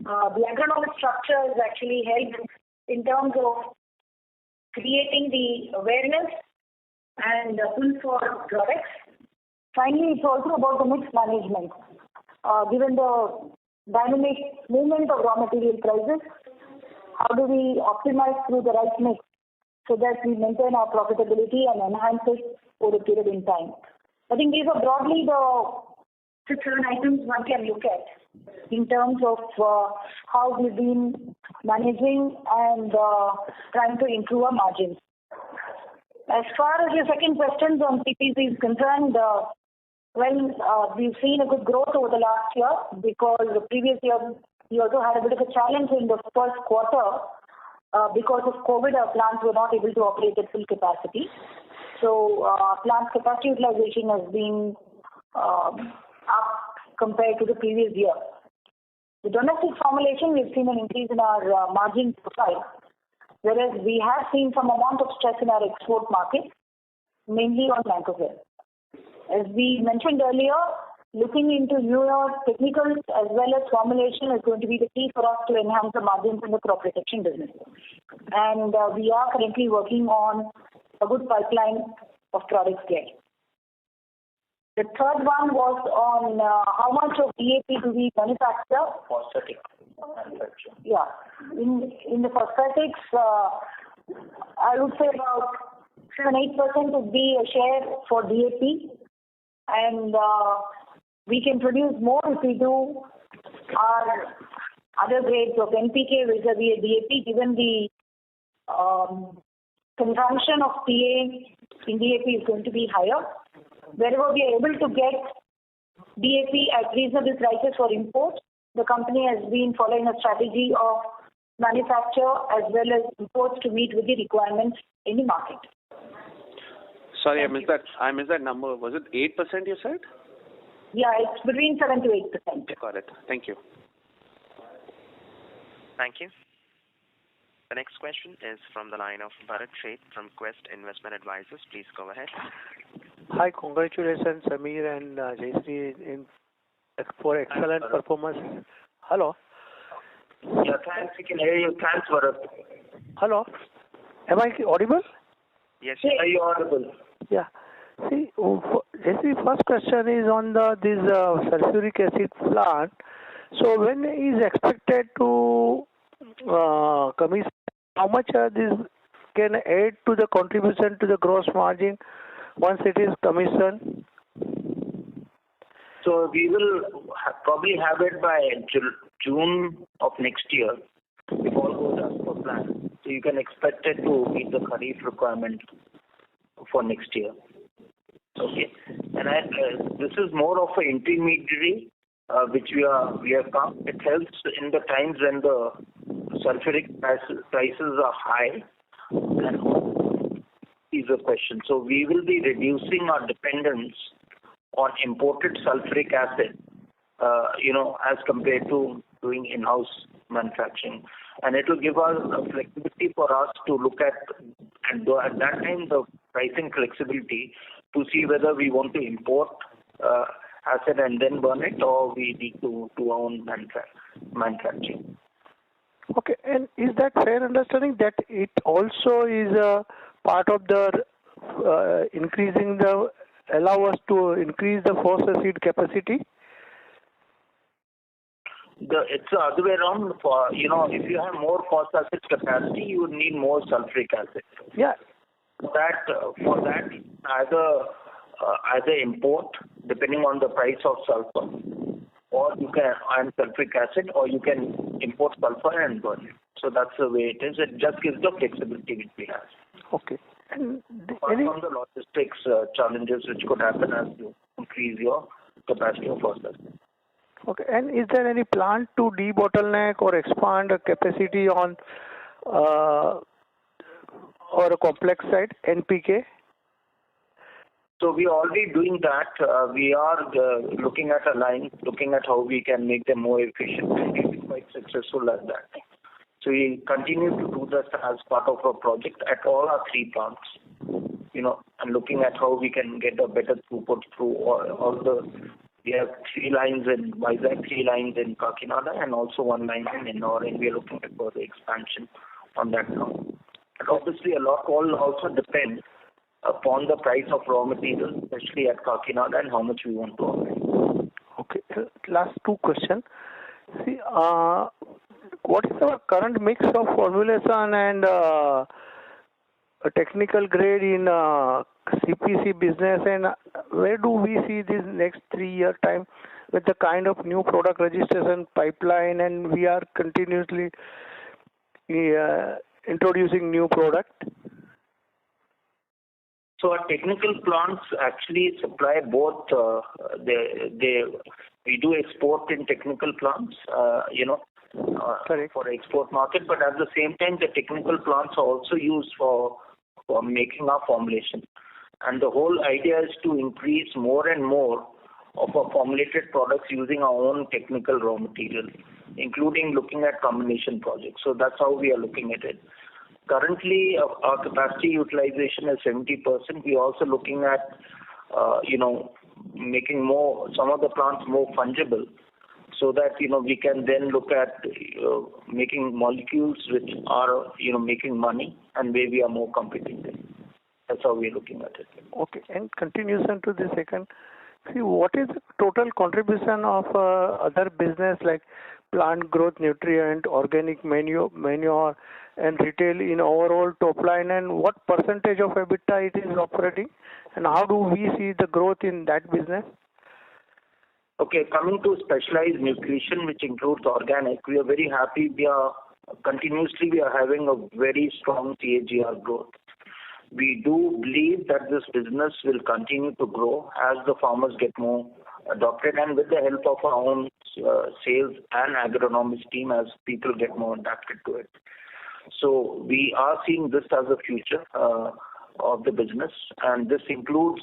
The agronomic structure has actually helped in terms of creating the awareness and the pull for products. Finally, it's also about the mix management. Given the dynamic movement of raw material prices, how do we optimize through the right mix so that we maintain our profitability and enhance it over a period in time. I think these are broadly the 6-7 items one can look at in terms of how we've been managing and trying to improve our margins. As far as your second question on CPC is concerned, we've seen a good growth over the last year because the previous year we also had a bit of a challenge in the first quarter because of COVID. Our plants were not able to operate at full capacity. So plant capacity utilization has been up compared to the previous year. The domestic formulation, we've seen an increase in our margin profile, whereas we have seen some amount of stress in our export market, mainly on Mancozeb. As we mentioned earlier, looking into newer technicals as well as formulation is going to be the key for us to enhance the margins in the crop protection business. And we are currently working on a good pipeline of products there. The third one was on how much of DAP do we manufacture? Phosphatic manufacture. Yeah. In the phosphatics, I would say about 7-8% would be a share for DAP. And we can produce more if we do our other grades of NPK vis-a-vis DAP, given the consumption of PA in DAP is going to be higher. Wherever we are able to get DAP at reasonable prices for imports, the company has been following a strategy of manufacture as well as imports to meet with the requirements in the market. Sorry, I missed that number. Was it 8% you said? Yeah, it's between 7 to 8%. Got it. Thank you. Thank you. The next question is from the line of Bharat Sheth from Quest Investment Advisors. Please go ahead. Hi, congratulations, Samir and Jayashree, for excellent performance. Hello. Yeah, thanks. We can hear you. Thanks, Bharat. Hello. Am I audible? Yes. Are you audible? Yeah. See, Jayashree, first question is on this sulfuric acid plant. So when is expected to commission? How much this can add to the contribution to the gross margin once it is commissioned? So we will probably have it by June of next year if all goes as per plan. So you can expect it to meet the Kharif requirement for next year. Okay. And this is more of an intermediary which we have come. It helps in the times when the sulfuric prices are high, and is a question. So we will be reducing our dependence on imported sulfuric acid, as compared to doing in-house manufacturing. And it will give us a flexibility for us to look at, and at that time, the pricing flexibility to see whether we want to import acid and then burn it, or we need to do our own manufacturing. Okay, and is that fair understanding that it also is a part of the allow us to increase the phosphoric acid capacity? It's the other way around. If you have more phosphoric acid capacity, you would need more sulfuric acid. Yeah. For that, either import depending on the price of sulfur, or you can and sulfuric acid, or you can import sulfur and burn it. So that's the way it is. It just gives the flexibility which we have. Okay. And apart from the logistics challenges which could happen as you increase your capacity of phosphorus. Okay. And is there any plan to debottleneck or expand the capacity on or a complex side, NPK? So we are already doing that. We are looking at a line, looking at how we can make them more efficient, and we've been quite successful at that. So we continue to do this as part of our project at all our three plants, and looking at how we can get a better throughput through all the. We have 3 lines in Vizag, 3 lines in Kakinada, and also 1 line in Ennore, and we are looking at further expansion on that now. But obviously, a lot all also depends upon the price of raw materials, especially at Kakinada, and how much we want to operate. Okay. Last 2 questions. See, what is our current mix of formulation and a technical grade in CPC business, and where do we see this next 3-year time with the kind of new product registration pipeline, and we are continuously introducing new product? So our technical plants actually supply both. We do export in technical plants, for export market. But at the same time, the technical plants are also used for making our formulation. And the whole idea is to increase more and more of our formulated products using our own technical raw material, including looking at combination projects. So that's how we are looking at it. Currently, our capacity utilization is 70%. We are also looking at, making some of the plants more fungible, so that we can then look at making molecules which are making money and where we are more competitive. That's how we are looking at it. Okay, and continuation to the second. See, what is the total contribution of other business like plant growth, nutrient, organic manure, and retail in overall top line, and what percentage of EBITDA it is operating, and how do we see the growth in that business? Okay, coming to specialized nutrition, which includes organic, we are very happy. We are having a very strong CAGR growth. We do believe that this business will continue to grow as the farmers get more adopted, and with the help of our own sales and agronomist team as people get more adapted to it. So we are seeing this as a future of the business, and this includes,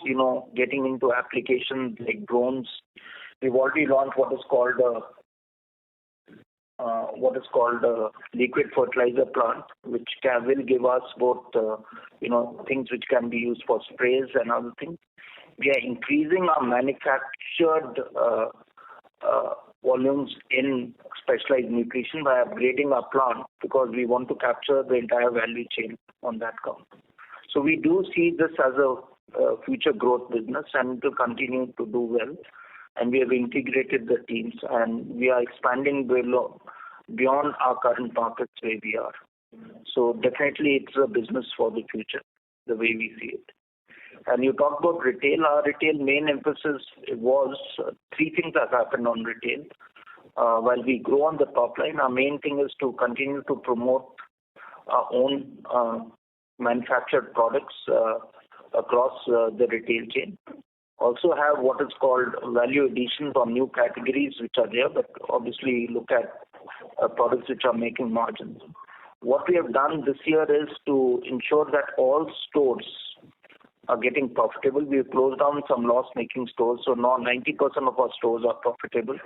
getting into applications like drones. We've already launched what is called a liquid fertilizer plant, which will give us both, things which can be used for sprays and other things. We are increasing our manufactured volumes in specialized nutrition by upgrading our plant, because we want to capture the entire value chain on that count. So we do see this as a future growth business, and it will continue to do well. And we have integrated the teams, and we are expanding beyond our current markets where we are. So definitely it's a business for the future, the way we see it. And you talked about retail. Our retail main emphasis was 3 things that happened on retail. While we grow on the top line, our main thing is to continue to promote our own manufactured products across the retail chain. Also have what is called value additions on new categories which are there, but obviously look at products which are making margins. What we have done this year is to ensure that all stores are getting profitable. We have closed down some loss-making stores, so now 90% of our stores are profitable.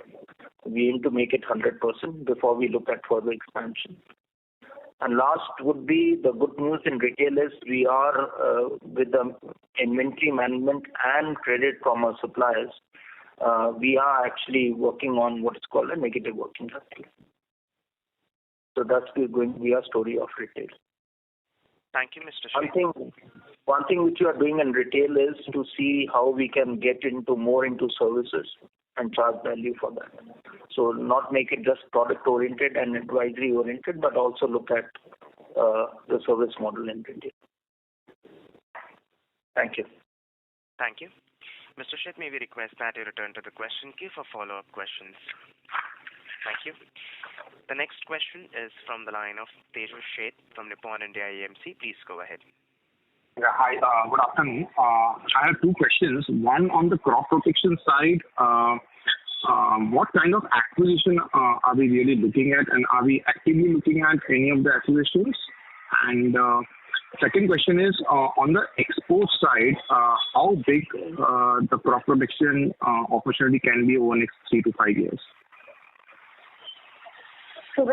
We aim to make it 100% before we look at further expansion. And last would be the good news in retail is we are with the inventory management and credit from our suppliers. We are actually working on what is called a negative working capital. So that's going to be our story of retail. Thank you, Mr. Sheth. One thing which we are doing in retail is to see how we can get more into services and charge value for that. So not make it just product oriented and advisory oriented, but also look at the service model in retail. Thank you. Thank you. Mr. Sheth, may we request that you return to the question queue for follow-up questions. Thank you. The next question is from the line of Tejas Sheth from Nippon India AMC. Please go ahead. Yeah, hi. Good afternoon. I have 2 questions. One on the crop protection side. What kind of acquisition are we really looking at, and are we actively looking at any of the acquisitions? And second question is on the export side, how big the crop protection opportunity can be over the next 3 to 5 years? So,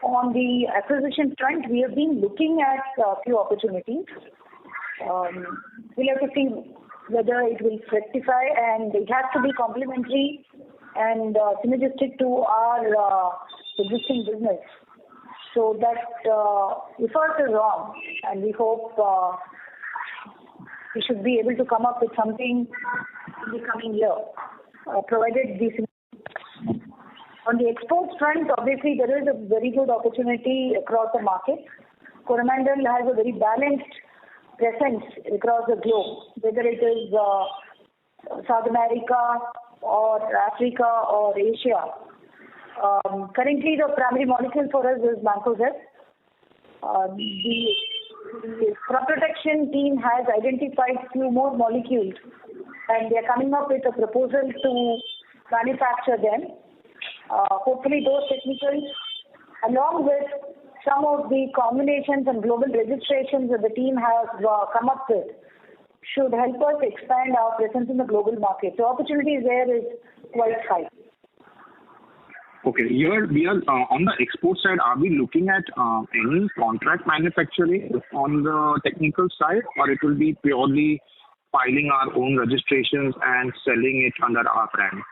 on the acquisition front, we have been looking at a few opportunities. We'll have to see whether it will fructify, and it has to be complementary and synergistic to our existing business. So that effort is on, and we hope we should be able to come up with something in the coming year, provided these. On the exports front, obviously there is a very good opportunity across the market. Coromandel has a very balanced presence across the globe, whether it is South America or Africa or Asia. Currently, the primary molecule for us is Mancozeb. The crop protection team has identified few more molecules, and they are coming up with a proposal to manufacture them. Hopefully, those technicals, along with some of the combinations and global registrations that the team has come up with, should help us expand our presence in the global market. The opportunities there is quite high. Okay, here we are on the export side. Are we looking at any contract manufacturing on the technical side, or it will be purely filing our own registrations and selling it under our brand?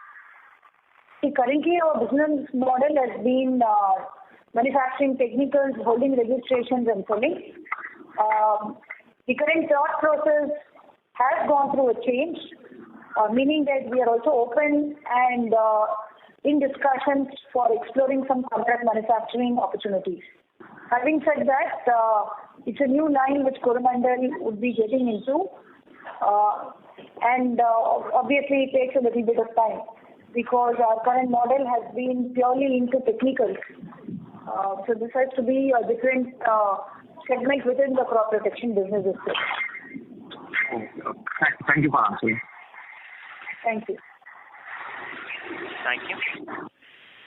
See, currently our business model has been manufacturing technicals, holding registrations and selling. The current thought process has gone through a change, meaning that we are also open and in discussions for exploring some contract manufacturing opportunities. Having said that, it's a new line which Coromandel would be getting into, and obviously it takes a little bit of time because our current model has been purely into technicals. So this has to be a different segment within the crop protection business itself. Thank you for answering. Thank you. Thank you.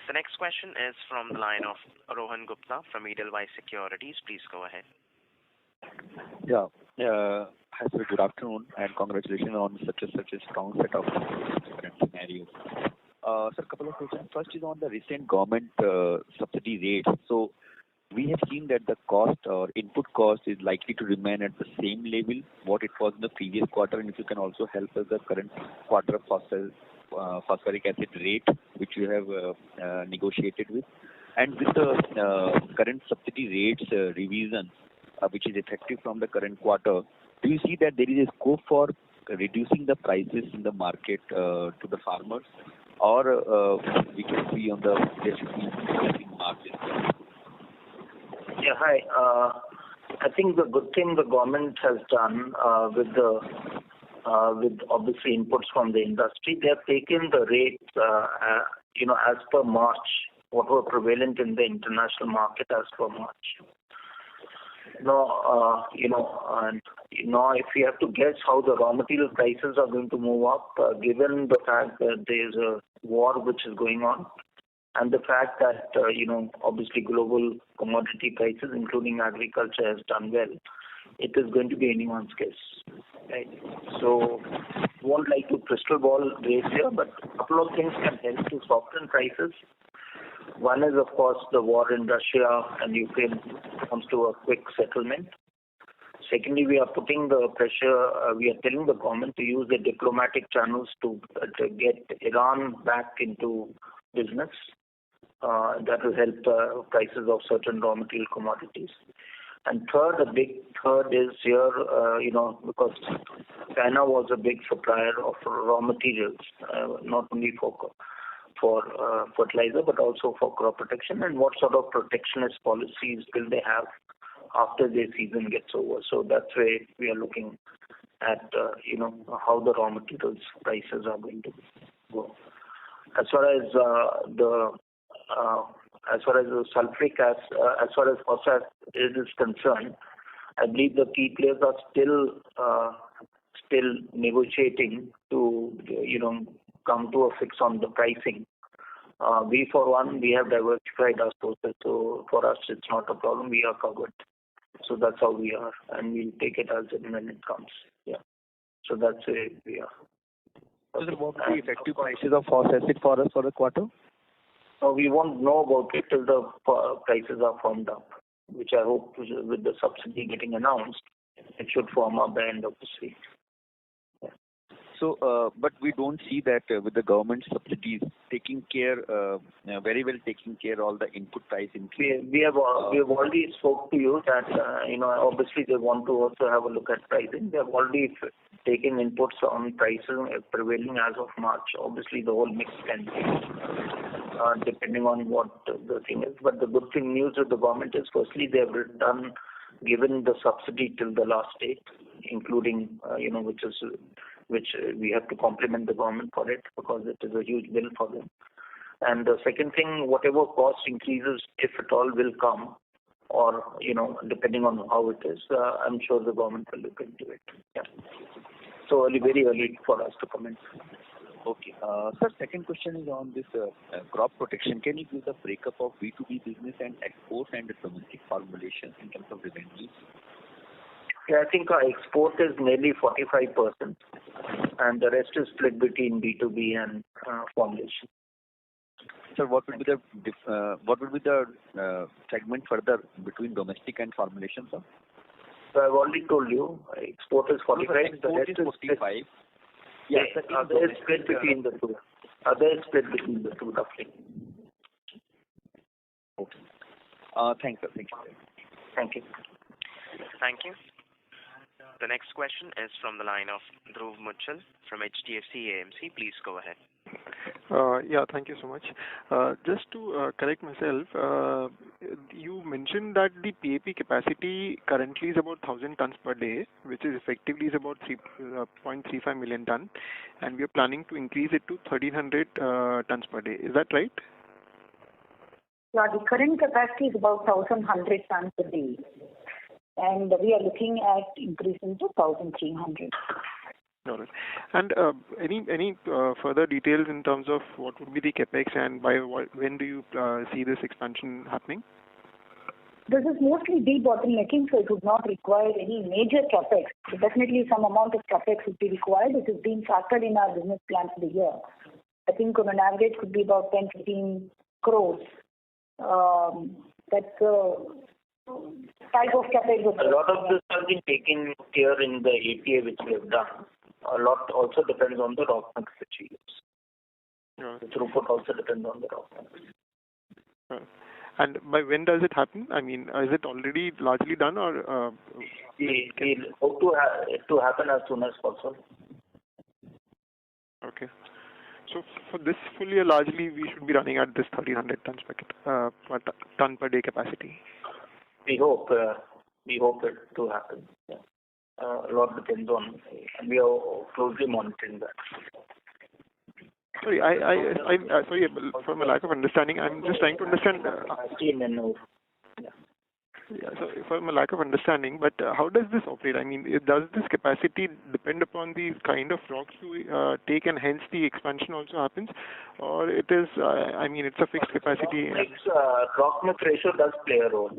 The next question is from the line of Rohan Gupta from Edelweiss Securities. Please go ahead. Yeah. Hi, sir. Good afternoon, and congratulations on such a strong set of current scenarios. Sir, a couple of questions. First is on the recent government subsidy rates. So we have seen that the cost or input cost is likely to remain at the same level what it was in the previous quarter, and if you can also help us the current quarter phosphoric acid rate which you have negotiated with, and with the current subsidy rates revision which is effective from the current quarter, do you see that there is a scope for reducing the prices in the market to the farmers, or we can see on the there should be increasing margins? Yeah, hi. I think the good thing the government has done with obviously inputs from the industry, they have taken the rates, as per March, what were prevalent in the international market as per March. Now, if we have to guess how the raw material prices are going to move up, given the fact that there is a war which is going on, and the fact that, obviously global commodity prices, including agriculture, has done well, it is going to be anyone's guess. Right? So, won't like to crystal ball race here, but a couple of things can help to soften prices. One is, of course, the war in Russia and Ukraine comes to a quick settlement. Secondly, we are putting the pressure, we are telling the government to use the diplomatic channels to get Iran back into business. That will help prices of certain raw material commodities. And third, the big third is here, because China was a big supplier of raw materials, not only for fertilizer, but also for crop protection, and what sort of protectionist policies will they have after their season gets over. So that's where we are looking at, how the raw materials prices are going to go. As far as the sulfuric acid, as far as phosphate is concerned, I believe the key players are still negotiating to, come to a fix on the pricing. We, for one, we have diversified our sources, so for us it's not a problem. We are covered. So that's how we are, and we'll take it as and when it comes. Yeah. So that's where we are. So what will be effective prices of phosphate for us for the quarter? We won't know about it till the prices are firmed up, which I hope with the subsidy getting announced, it should firm up by end of this week. Yeah. So, but we don't see that with the government subsidies taking care, very well taking care all the input price increase. We have already spoke to you that obviously they want to also have a look at pricing. They have already taken inputs on pricing prevailing as of March. Obviously the whole mix can change depending on what the thing is. But the good thing news with the government is firstly they have given the subsidy till the last date, including which we have to compliment the government for it because it is a huge bill for them. And the second thing, whatever cost increases, if at all, will come, or depending on how it is, I'm sure the government will look into it. Yeah. So very early for us to comment. Okay. Sir, second question is on this crop protection. Can you give the breakup of B2B business and export and domestic formulations in terms of revenue? Yeah, I think our export is nearly 45%, and the rest is split between B2B and formulation. Sir, what would be the segment further between domestic and formulation, sir? So I've already told you, export is 45. The rest is 45. Yes, other is split between the two. Roughly. Okay. Thanks, sir. Thank you. Thank you. Thank you. The next question is from the line of Dhruv Muchal from HDFC AMC. Please go ahead. Yeah, thank you so much. Just to correct myself, you mentioned that the PAP capacity currently is about 1,000 tons per day, which is effectively about 3.35 million tons, and we are planning to increase it to 1,300 tons per day. Is that right? Yeah, the current capacity is about 1,100 tons a day, and we are looking at increasing to 1,300. All right. And any further details in terms of what would be the capex and when do you see this expansion happening? This is mostly debottlenecking, so it would not require any major capex. So definitely some amount of capex would be required. It is being factored in our business plan for the year. I think on an average could be about 10-15 crores. That's the type of capex. A lot of this has been taken care in the APA which we have done. A lot also depends on the rock mix which we use. Yeah. The throughput also depends on the rock mix. Yeah. And by when does it happen? I mean, is it already largely done or? We hope to happen as soon as possible. Okay. So for this full year, largely we should be running at this 1,300 tons ton per day capacity. We hope it to happen. Yeah. A lot depends on, and we are closely monitoring that. Sorry, I'm sorry from a lack of understanding. I'm just trying to understand. Yeah, so from a lack of understanding, but how does this operate? I mean, does this capacity depend upon the kind of rocks you take, and hence the expansion also happens, or it is? I mean, it's a fixed capacity. Rock mix ratio does play a role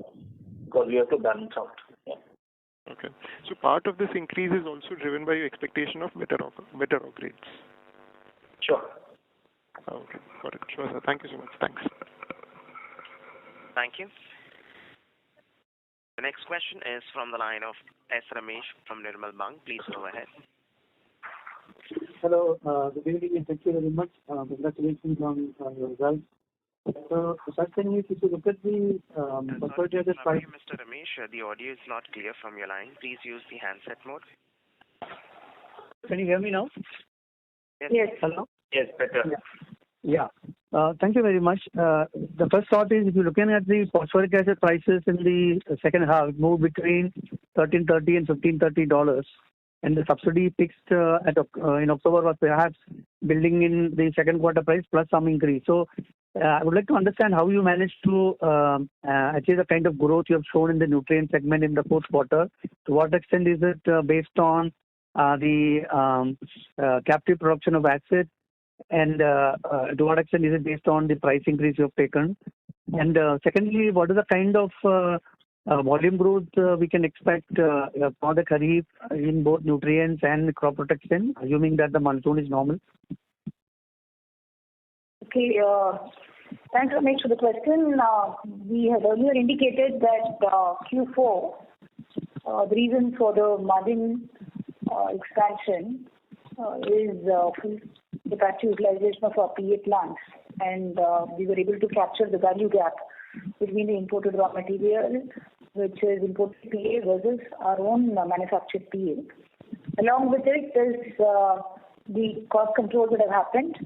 because we have to balance out. Yeah. Okay. So part of this increase is also driven by your expectation of better rock grades. Sure. Okay. Got it. Sure, sir. Thank you so much. Thanks. Thank you. The next question is from the line of S. Ramesh from Nirmal Bang. Please go ahead. Hello. Good evening and thank you very much. Congratulations on your results. So, first thing is, if you look at the Sorry, Mr. Ramesh, the audio is not clear from your line. Please use the handset mode. Can you hear me now? Yes. Hello? Yes, better. Yeah. Thank you very much. The first thought is, if you're looking at the phosphoric acid prices in the second half, it moved between $1,330 and $1,530. And the subsidy fixed in October was perhaps building in the second quarter price plus some increase. So I would like to understand how you managed to achieve the kind of growth you have shown in the nutrient segment in the fourth quarter. To what extent is it based on the captive production of acid, and to what extent is it based on the price increase you have taken? And secondly, what is the kind of volume growth we can expect for the Kharif in both nutrients and crop protection, assuming that the monsoon is normal? Okay. Thanks, Ramesh, for the question. We had earlier indicated that Q4, the reason for the margin expansion is full capacity utilization of our PA plants, and we were able to capture the value gap between the imported raw material, which is imported PA versus our own manufactured PA. Along with it is the cost controls that have happened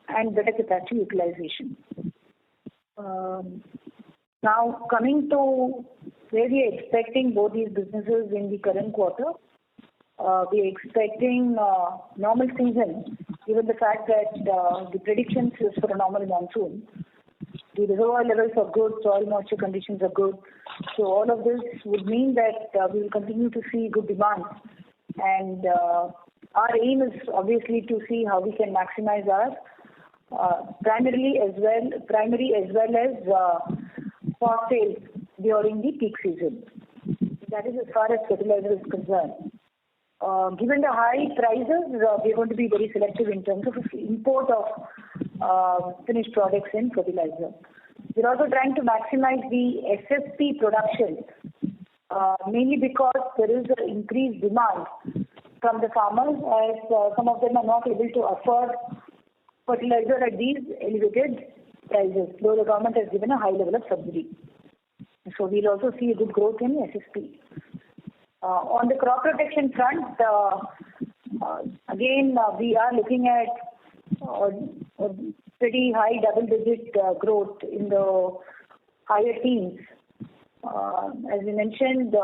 and better capacity utilization. Now coming to where we are expecting both these businesses in the current quarter, we are expecting normal season, given the fact that the predictions is for a normal monsoon. The reservoir levels are good, soil moisture conditions are good. So all of this would mean that we will continue to see good demand. And our aim is obviously to see how we can maximize our primary as well as spot sales during the peak season. That is as far as fertilizer is concerned. Given the high prices, we are going to be very selective in terms of import of finished products in fertilizer. We are also trying to maximize the SSP production, mainly because there is an increased demand from the farmers, as some of them are not able to afford fertilizer at these elevated prices, though the government has given a high level of subsidy. So we'll also see a good growth in SSP. On the crop protection front, again, we are looking at a pretty high double-digit growth in the higher teens. As we mentioned,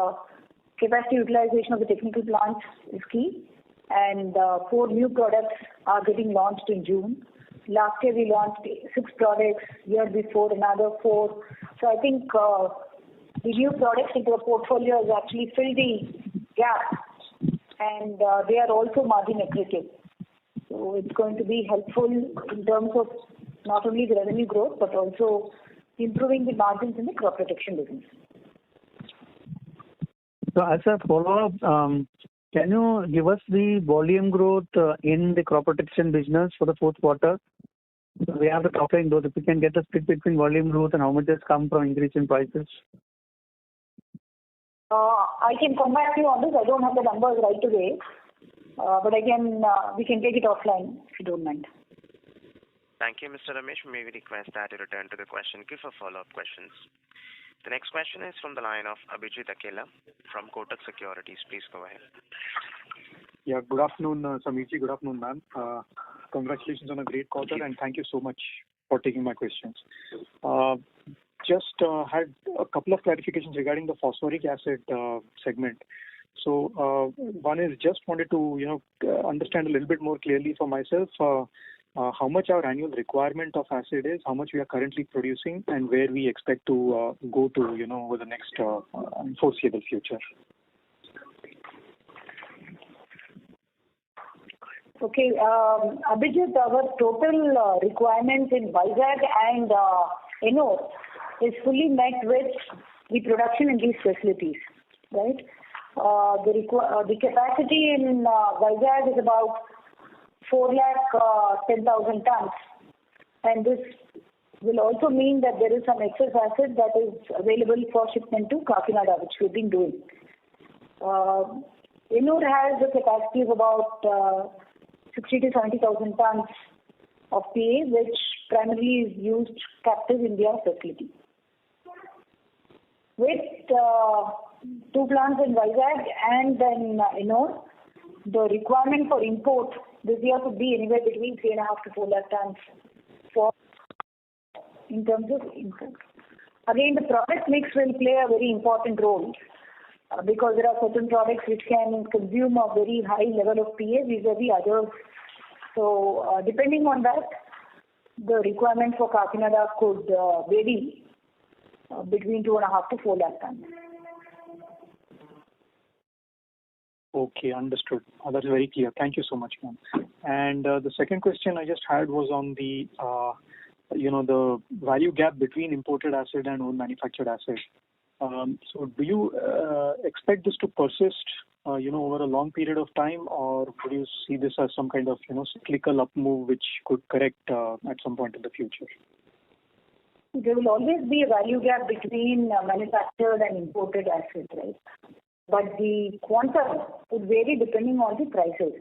capacity utilization of the technical plants is key, and 4 new products are getting launched in June. Last year we launched 6 products, year before another 4. So I think the new products into the portfolio has actually filled the gap, and they are also margin accretive. So it's going to be helpful in terms of not only the revenue growth but also improving the margins in the crop protection business. So as a follow-up, can you give us the volume growth in the crop protection business for the fourth quarter? So we have the top line growth. If we can get a split between volume growth and how much has come from increase in prices. I can come back to you on this. I don't have the numbers right today, but we can take it offline if you don't mind. Thank you, Mr. Ramesh. May we request that you return to the question queue for follow-up questions. The next question is from the line of Abhijit Akella from Kotak Securities. Please go ahead. Yeah, good afternoon, Sameerji. Good afternoon, ma'am. Congratulations on a great quarter, and thank you so much for taking my questions. Just had a couple of clarifications regarding the phosphoric acid segment. So one is just wanted to understand a little bit more clearly for myself how much our annual requirement of acid is, how much we are currently producing, and where we expect to go to over the next foreseeable future. Okay, Abhijit, our total requirements in Vizag and Ennore is fully met with the production in these facilities, right? The capacity in Vizag is about 410,000 tons, and this will also mean that there is some excess acid that is available for shipment to Kakinada, which we've been doing. Ennore has a capacity of about 60 to 70,000 tons of PA, which primarily is used captive India facility. With 2 plants in Vizag and then Ennore, the requirement for import this year could be anywhere between 3.5 to 4 lakh tons in terms of import. Again, the product mix will play a very important role because there are certain products which can consume a very high level of PA vis-a-vis others. So depending on that, the requirement for Kakinada could vary between 2.5 to 4 lakh tons. Okay, understood. That's very clear. Thank you so much, ma'am. And the second question I just had was on the the value gap between imported acid and own manufactured acid. So do you expect this to persist over a long period of time, or would you see this as some kind of cyclical up move which could correct at some point in the future? There will always be a value gap between manufactured and imported acid, right? but the quantum would vary depending on the prices.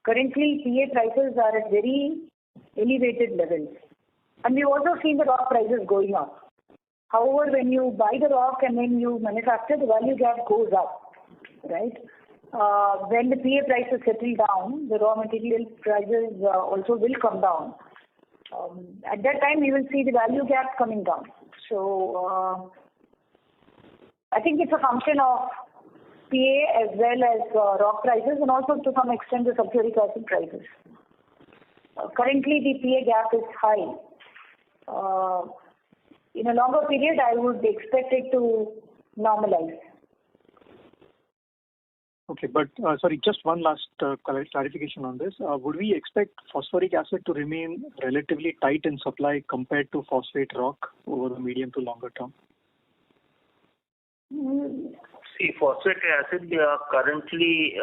Currently, PA prices are at very elevated levels. And we've also seen the rock prices going up. However, when you buy the rock and then you manufacture, the value gap goes up, right? When the PA prices settle down, the raw material prices also will come down. At that time, you will see the value gap coming down. So, I think it's a function of PA as well as rock prices and also to some extent the sulfuric acid prices. Currently, the PA gap is high. In a longer period, I would expect it to normalize. Okay, but sorry, just one last clarification on this. Would we expect phosphoric acid to remain relatively tight in supply compared to phosphate rock over the medium to longer term? See, phosphoric acid, there are currently,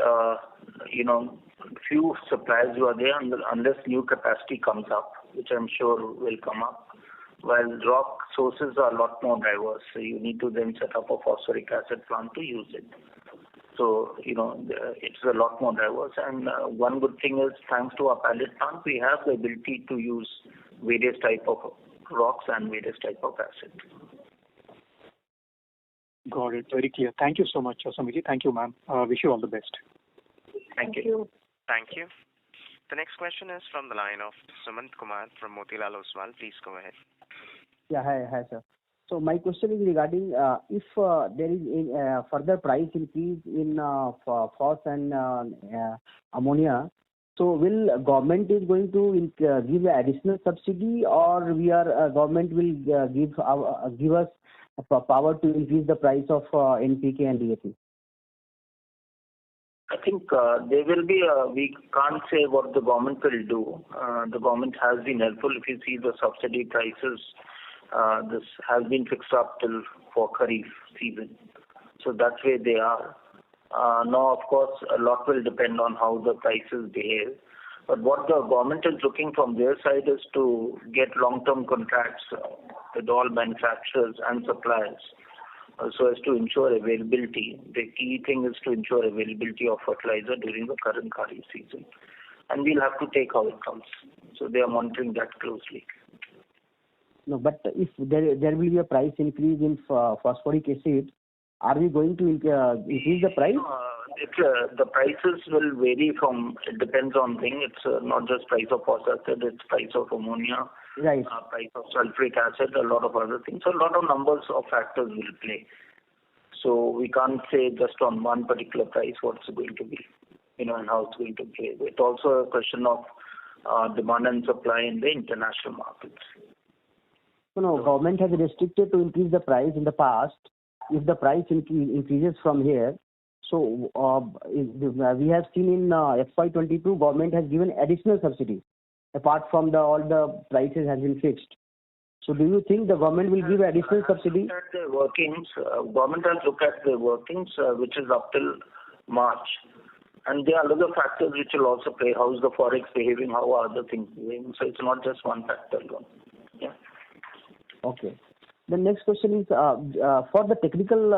few suppliers who are there unless new capacity comes up, which I'm sure will come up. While rock sources are a lot more diverse, so you need to then set up a phosphoric acid plant to use it. So, it's a lot more diverse. And one good thing is, thanks to our pellet plant, we have the ability to use various type of rocks and various type of acid. Got it. Very clear. Thank you so much, Samiji. Thank you, ma'am. Wish you all the best. Thank you. Thank you. The next question is from the line of Sumant Kumar from Motilal Oswal. Please go ahead. Yeah, hi, sir. So my question is regarding if there is a further price increase in phos and ammonia, so will government is going to give additional subsidy, or government will give us power to increase the price of NPK and DAP? I think there will be we can't say what the government will do. The government has been helpful. If you see the subsidy prices, this has been fixed up till for Kharif season. So that's where they are. Now, of course, a lot will depend on how the prices behave. But what the government is looking from their side is to get long-term contracts with all manufacturers and suppliers so as to ensure availability. The key thing is to ensure availability of fertilizer during the current Kharif season. And we'll have to take how it comes. So they are monitoring that closely. No, but if there will be a price increase in phosphoric acid, are we going to increase the price? The prices will vary it depends on things. It's not just price of phosphoric acid, it's price of ammonia, right. Price of sulfuric acid, a lot of other things. So a lot of numbers of factors will play. So we can't say just on one particular price what's going to be, and how it's going to play. It's also a question of demand and supply in the international markets. No, government has restricted to increase the price in the past. If the price increases from here, so we have seen in FY22, government has given additional subsidies apart from all the prices has been fixed. So do you think the government will give additional subsidy? Government has looked at the workings, which is up till March. And there are other factors which will also play. How is the forex behaving? How are other things behaving? So it's not just one factor alone. Yeah. Okay. The next question is for the technical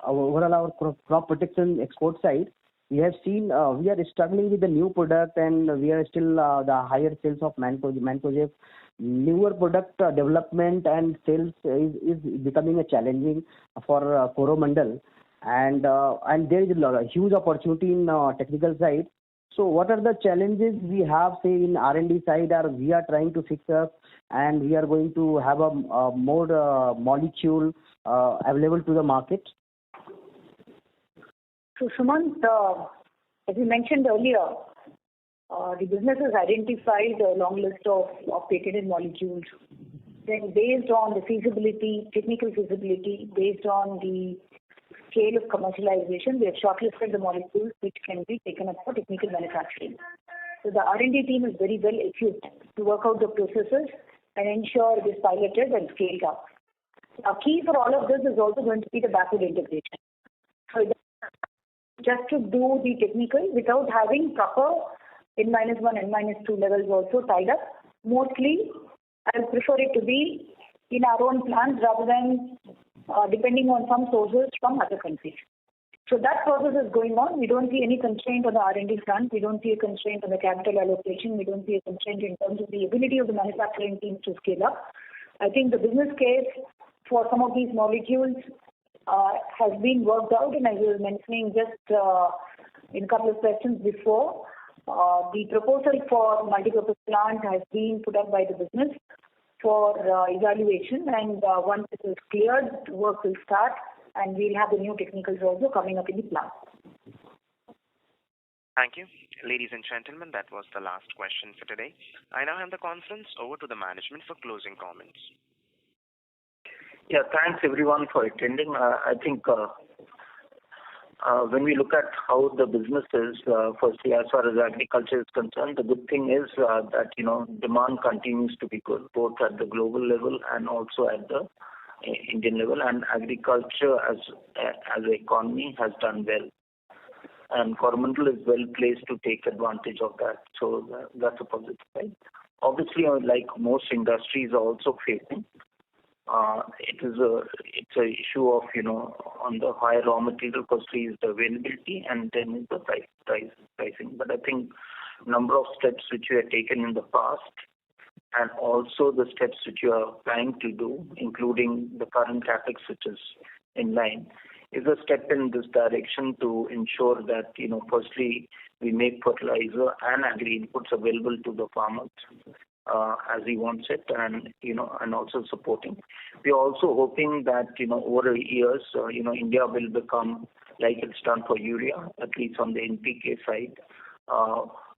overall our crop protection export side. We have seen we are struggling with the new product and we are still the higher sales of Mancozeb. Newer product development and sales is becoming a challenging for Coromandel, and there is a huge opportunity in technical side. So what are the challenges we have, say, in R&D side, or we are trying to fix up, and we are going to have a more molecule available to the market? So, Sumant, as you mentioned earlier, the business has identified a long list of patented molecules. Then, based on the feasibility, technical feasibility, based on the scale of commercialization, we have shortlisted the molecules which can be taken up for technical manufacturing. So the R&D team is very well equipped to work out the processes and ensure it is piloted and scaled up. Now, key for all of this is also going to be the backward integration. So just to do the technical without having proper N-1, N-2 levels also tied up. Mostly, I would prefer it to be in our own plants rather than depending on some sources from other countries. So that process is going on. We don't see any constraint on the R&D front. We don't see a constraint on the capital allocation. We don't see a constraint in terms of the ability of the manufacturing teams to scale up. I think the business case for some of these molecules has been worked out, and as you were mentioning just in a couple of questions before, the proposal for multipurpose plant has been put up by the business for evaluation, and once it is cleared, work will start, and we'll have the new technicals also coming up in the plant. Thank you. Ladies and gentlemen, that was the last question for today. I now hand the conference over to the management for closing comments. Yeah, thanks everyone for attending. I think when we look at how the business is, firstly, as far as agriculture is concerned, the good thing is that demand continues to be good, both at the global level and also at the Indian level, and agriculture as an economy has done well. And Coromandel is well placed to take advantage of that. So that's a positive side. Obviously, like most industries are also facing, it's a issue of on the higher raw material cost is the availability, and then is the pricing. But I think number of steps which we have taken in the past, and also the steps which you are planning to do, including the current capex which is in line, is a step in this direction to ensure that firstly we make fertilizer and agri inputs available to the farmers as he wants it, and and also supporting. We are also hoping that over the years India will become like it's done for urea, at least on the NPK side.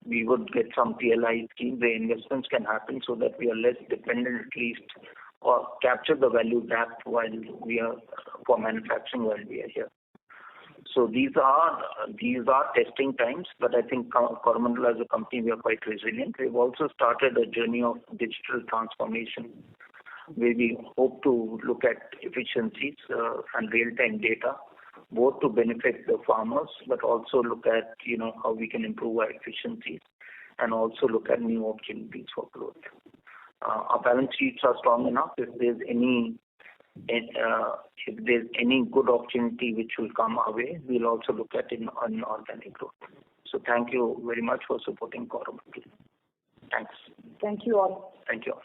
We would get some PLI scheme where investments can happen so that we are less dependent, at least, or capture the value gap while we are for manufacturing while we are here. So these are testing times, but I think Coromandel as a company, we are quite resilient. We've also started a journey of digital transformation where we hope to look at efficiencies and real-time data, both to benefit the farmers, but also look at how we can improve our efficiencies and also look at new opportunities for growth. Our balance sheets are strong enough. If there's any good opportunity which will come our way, we'll also look at inorganic growth. So thank you very much for supporting Coromandel. Thanks. Thank you all. Thank you all.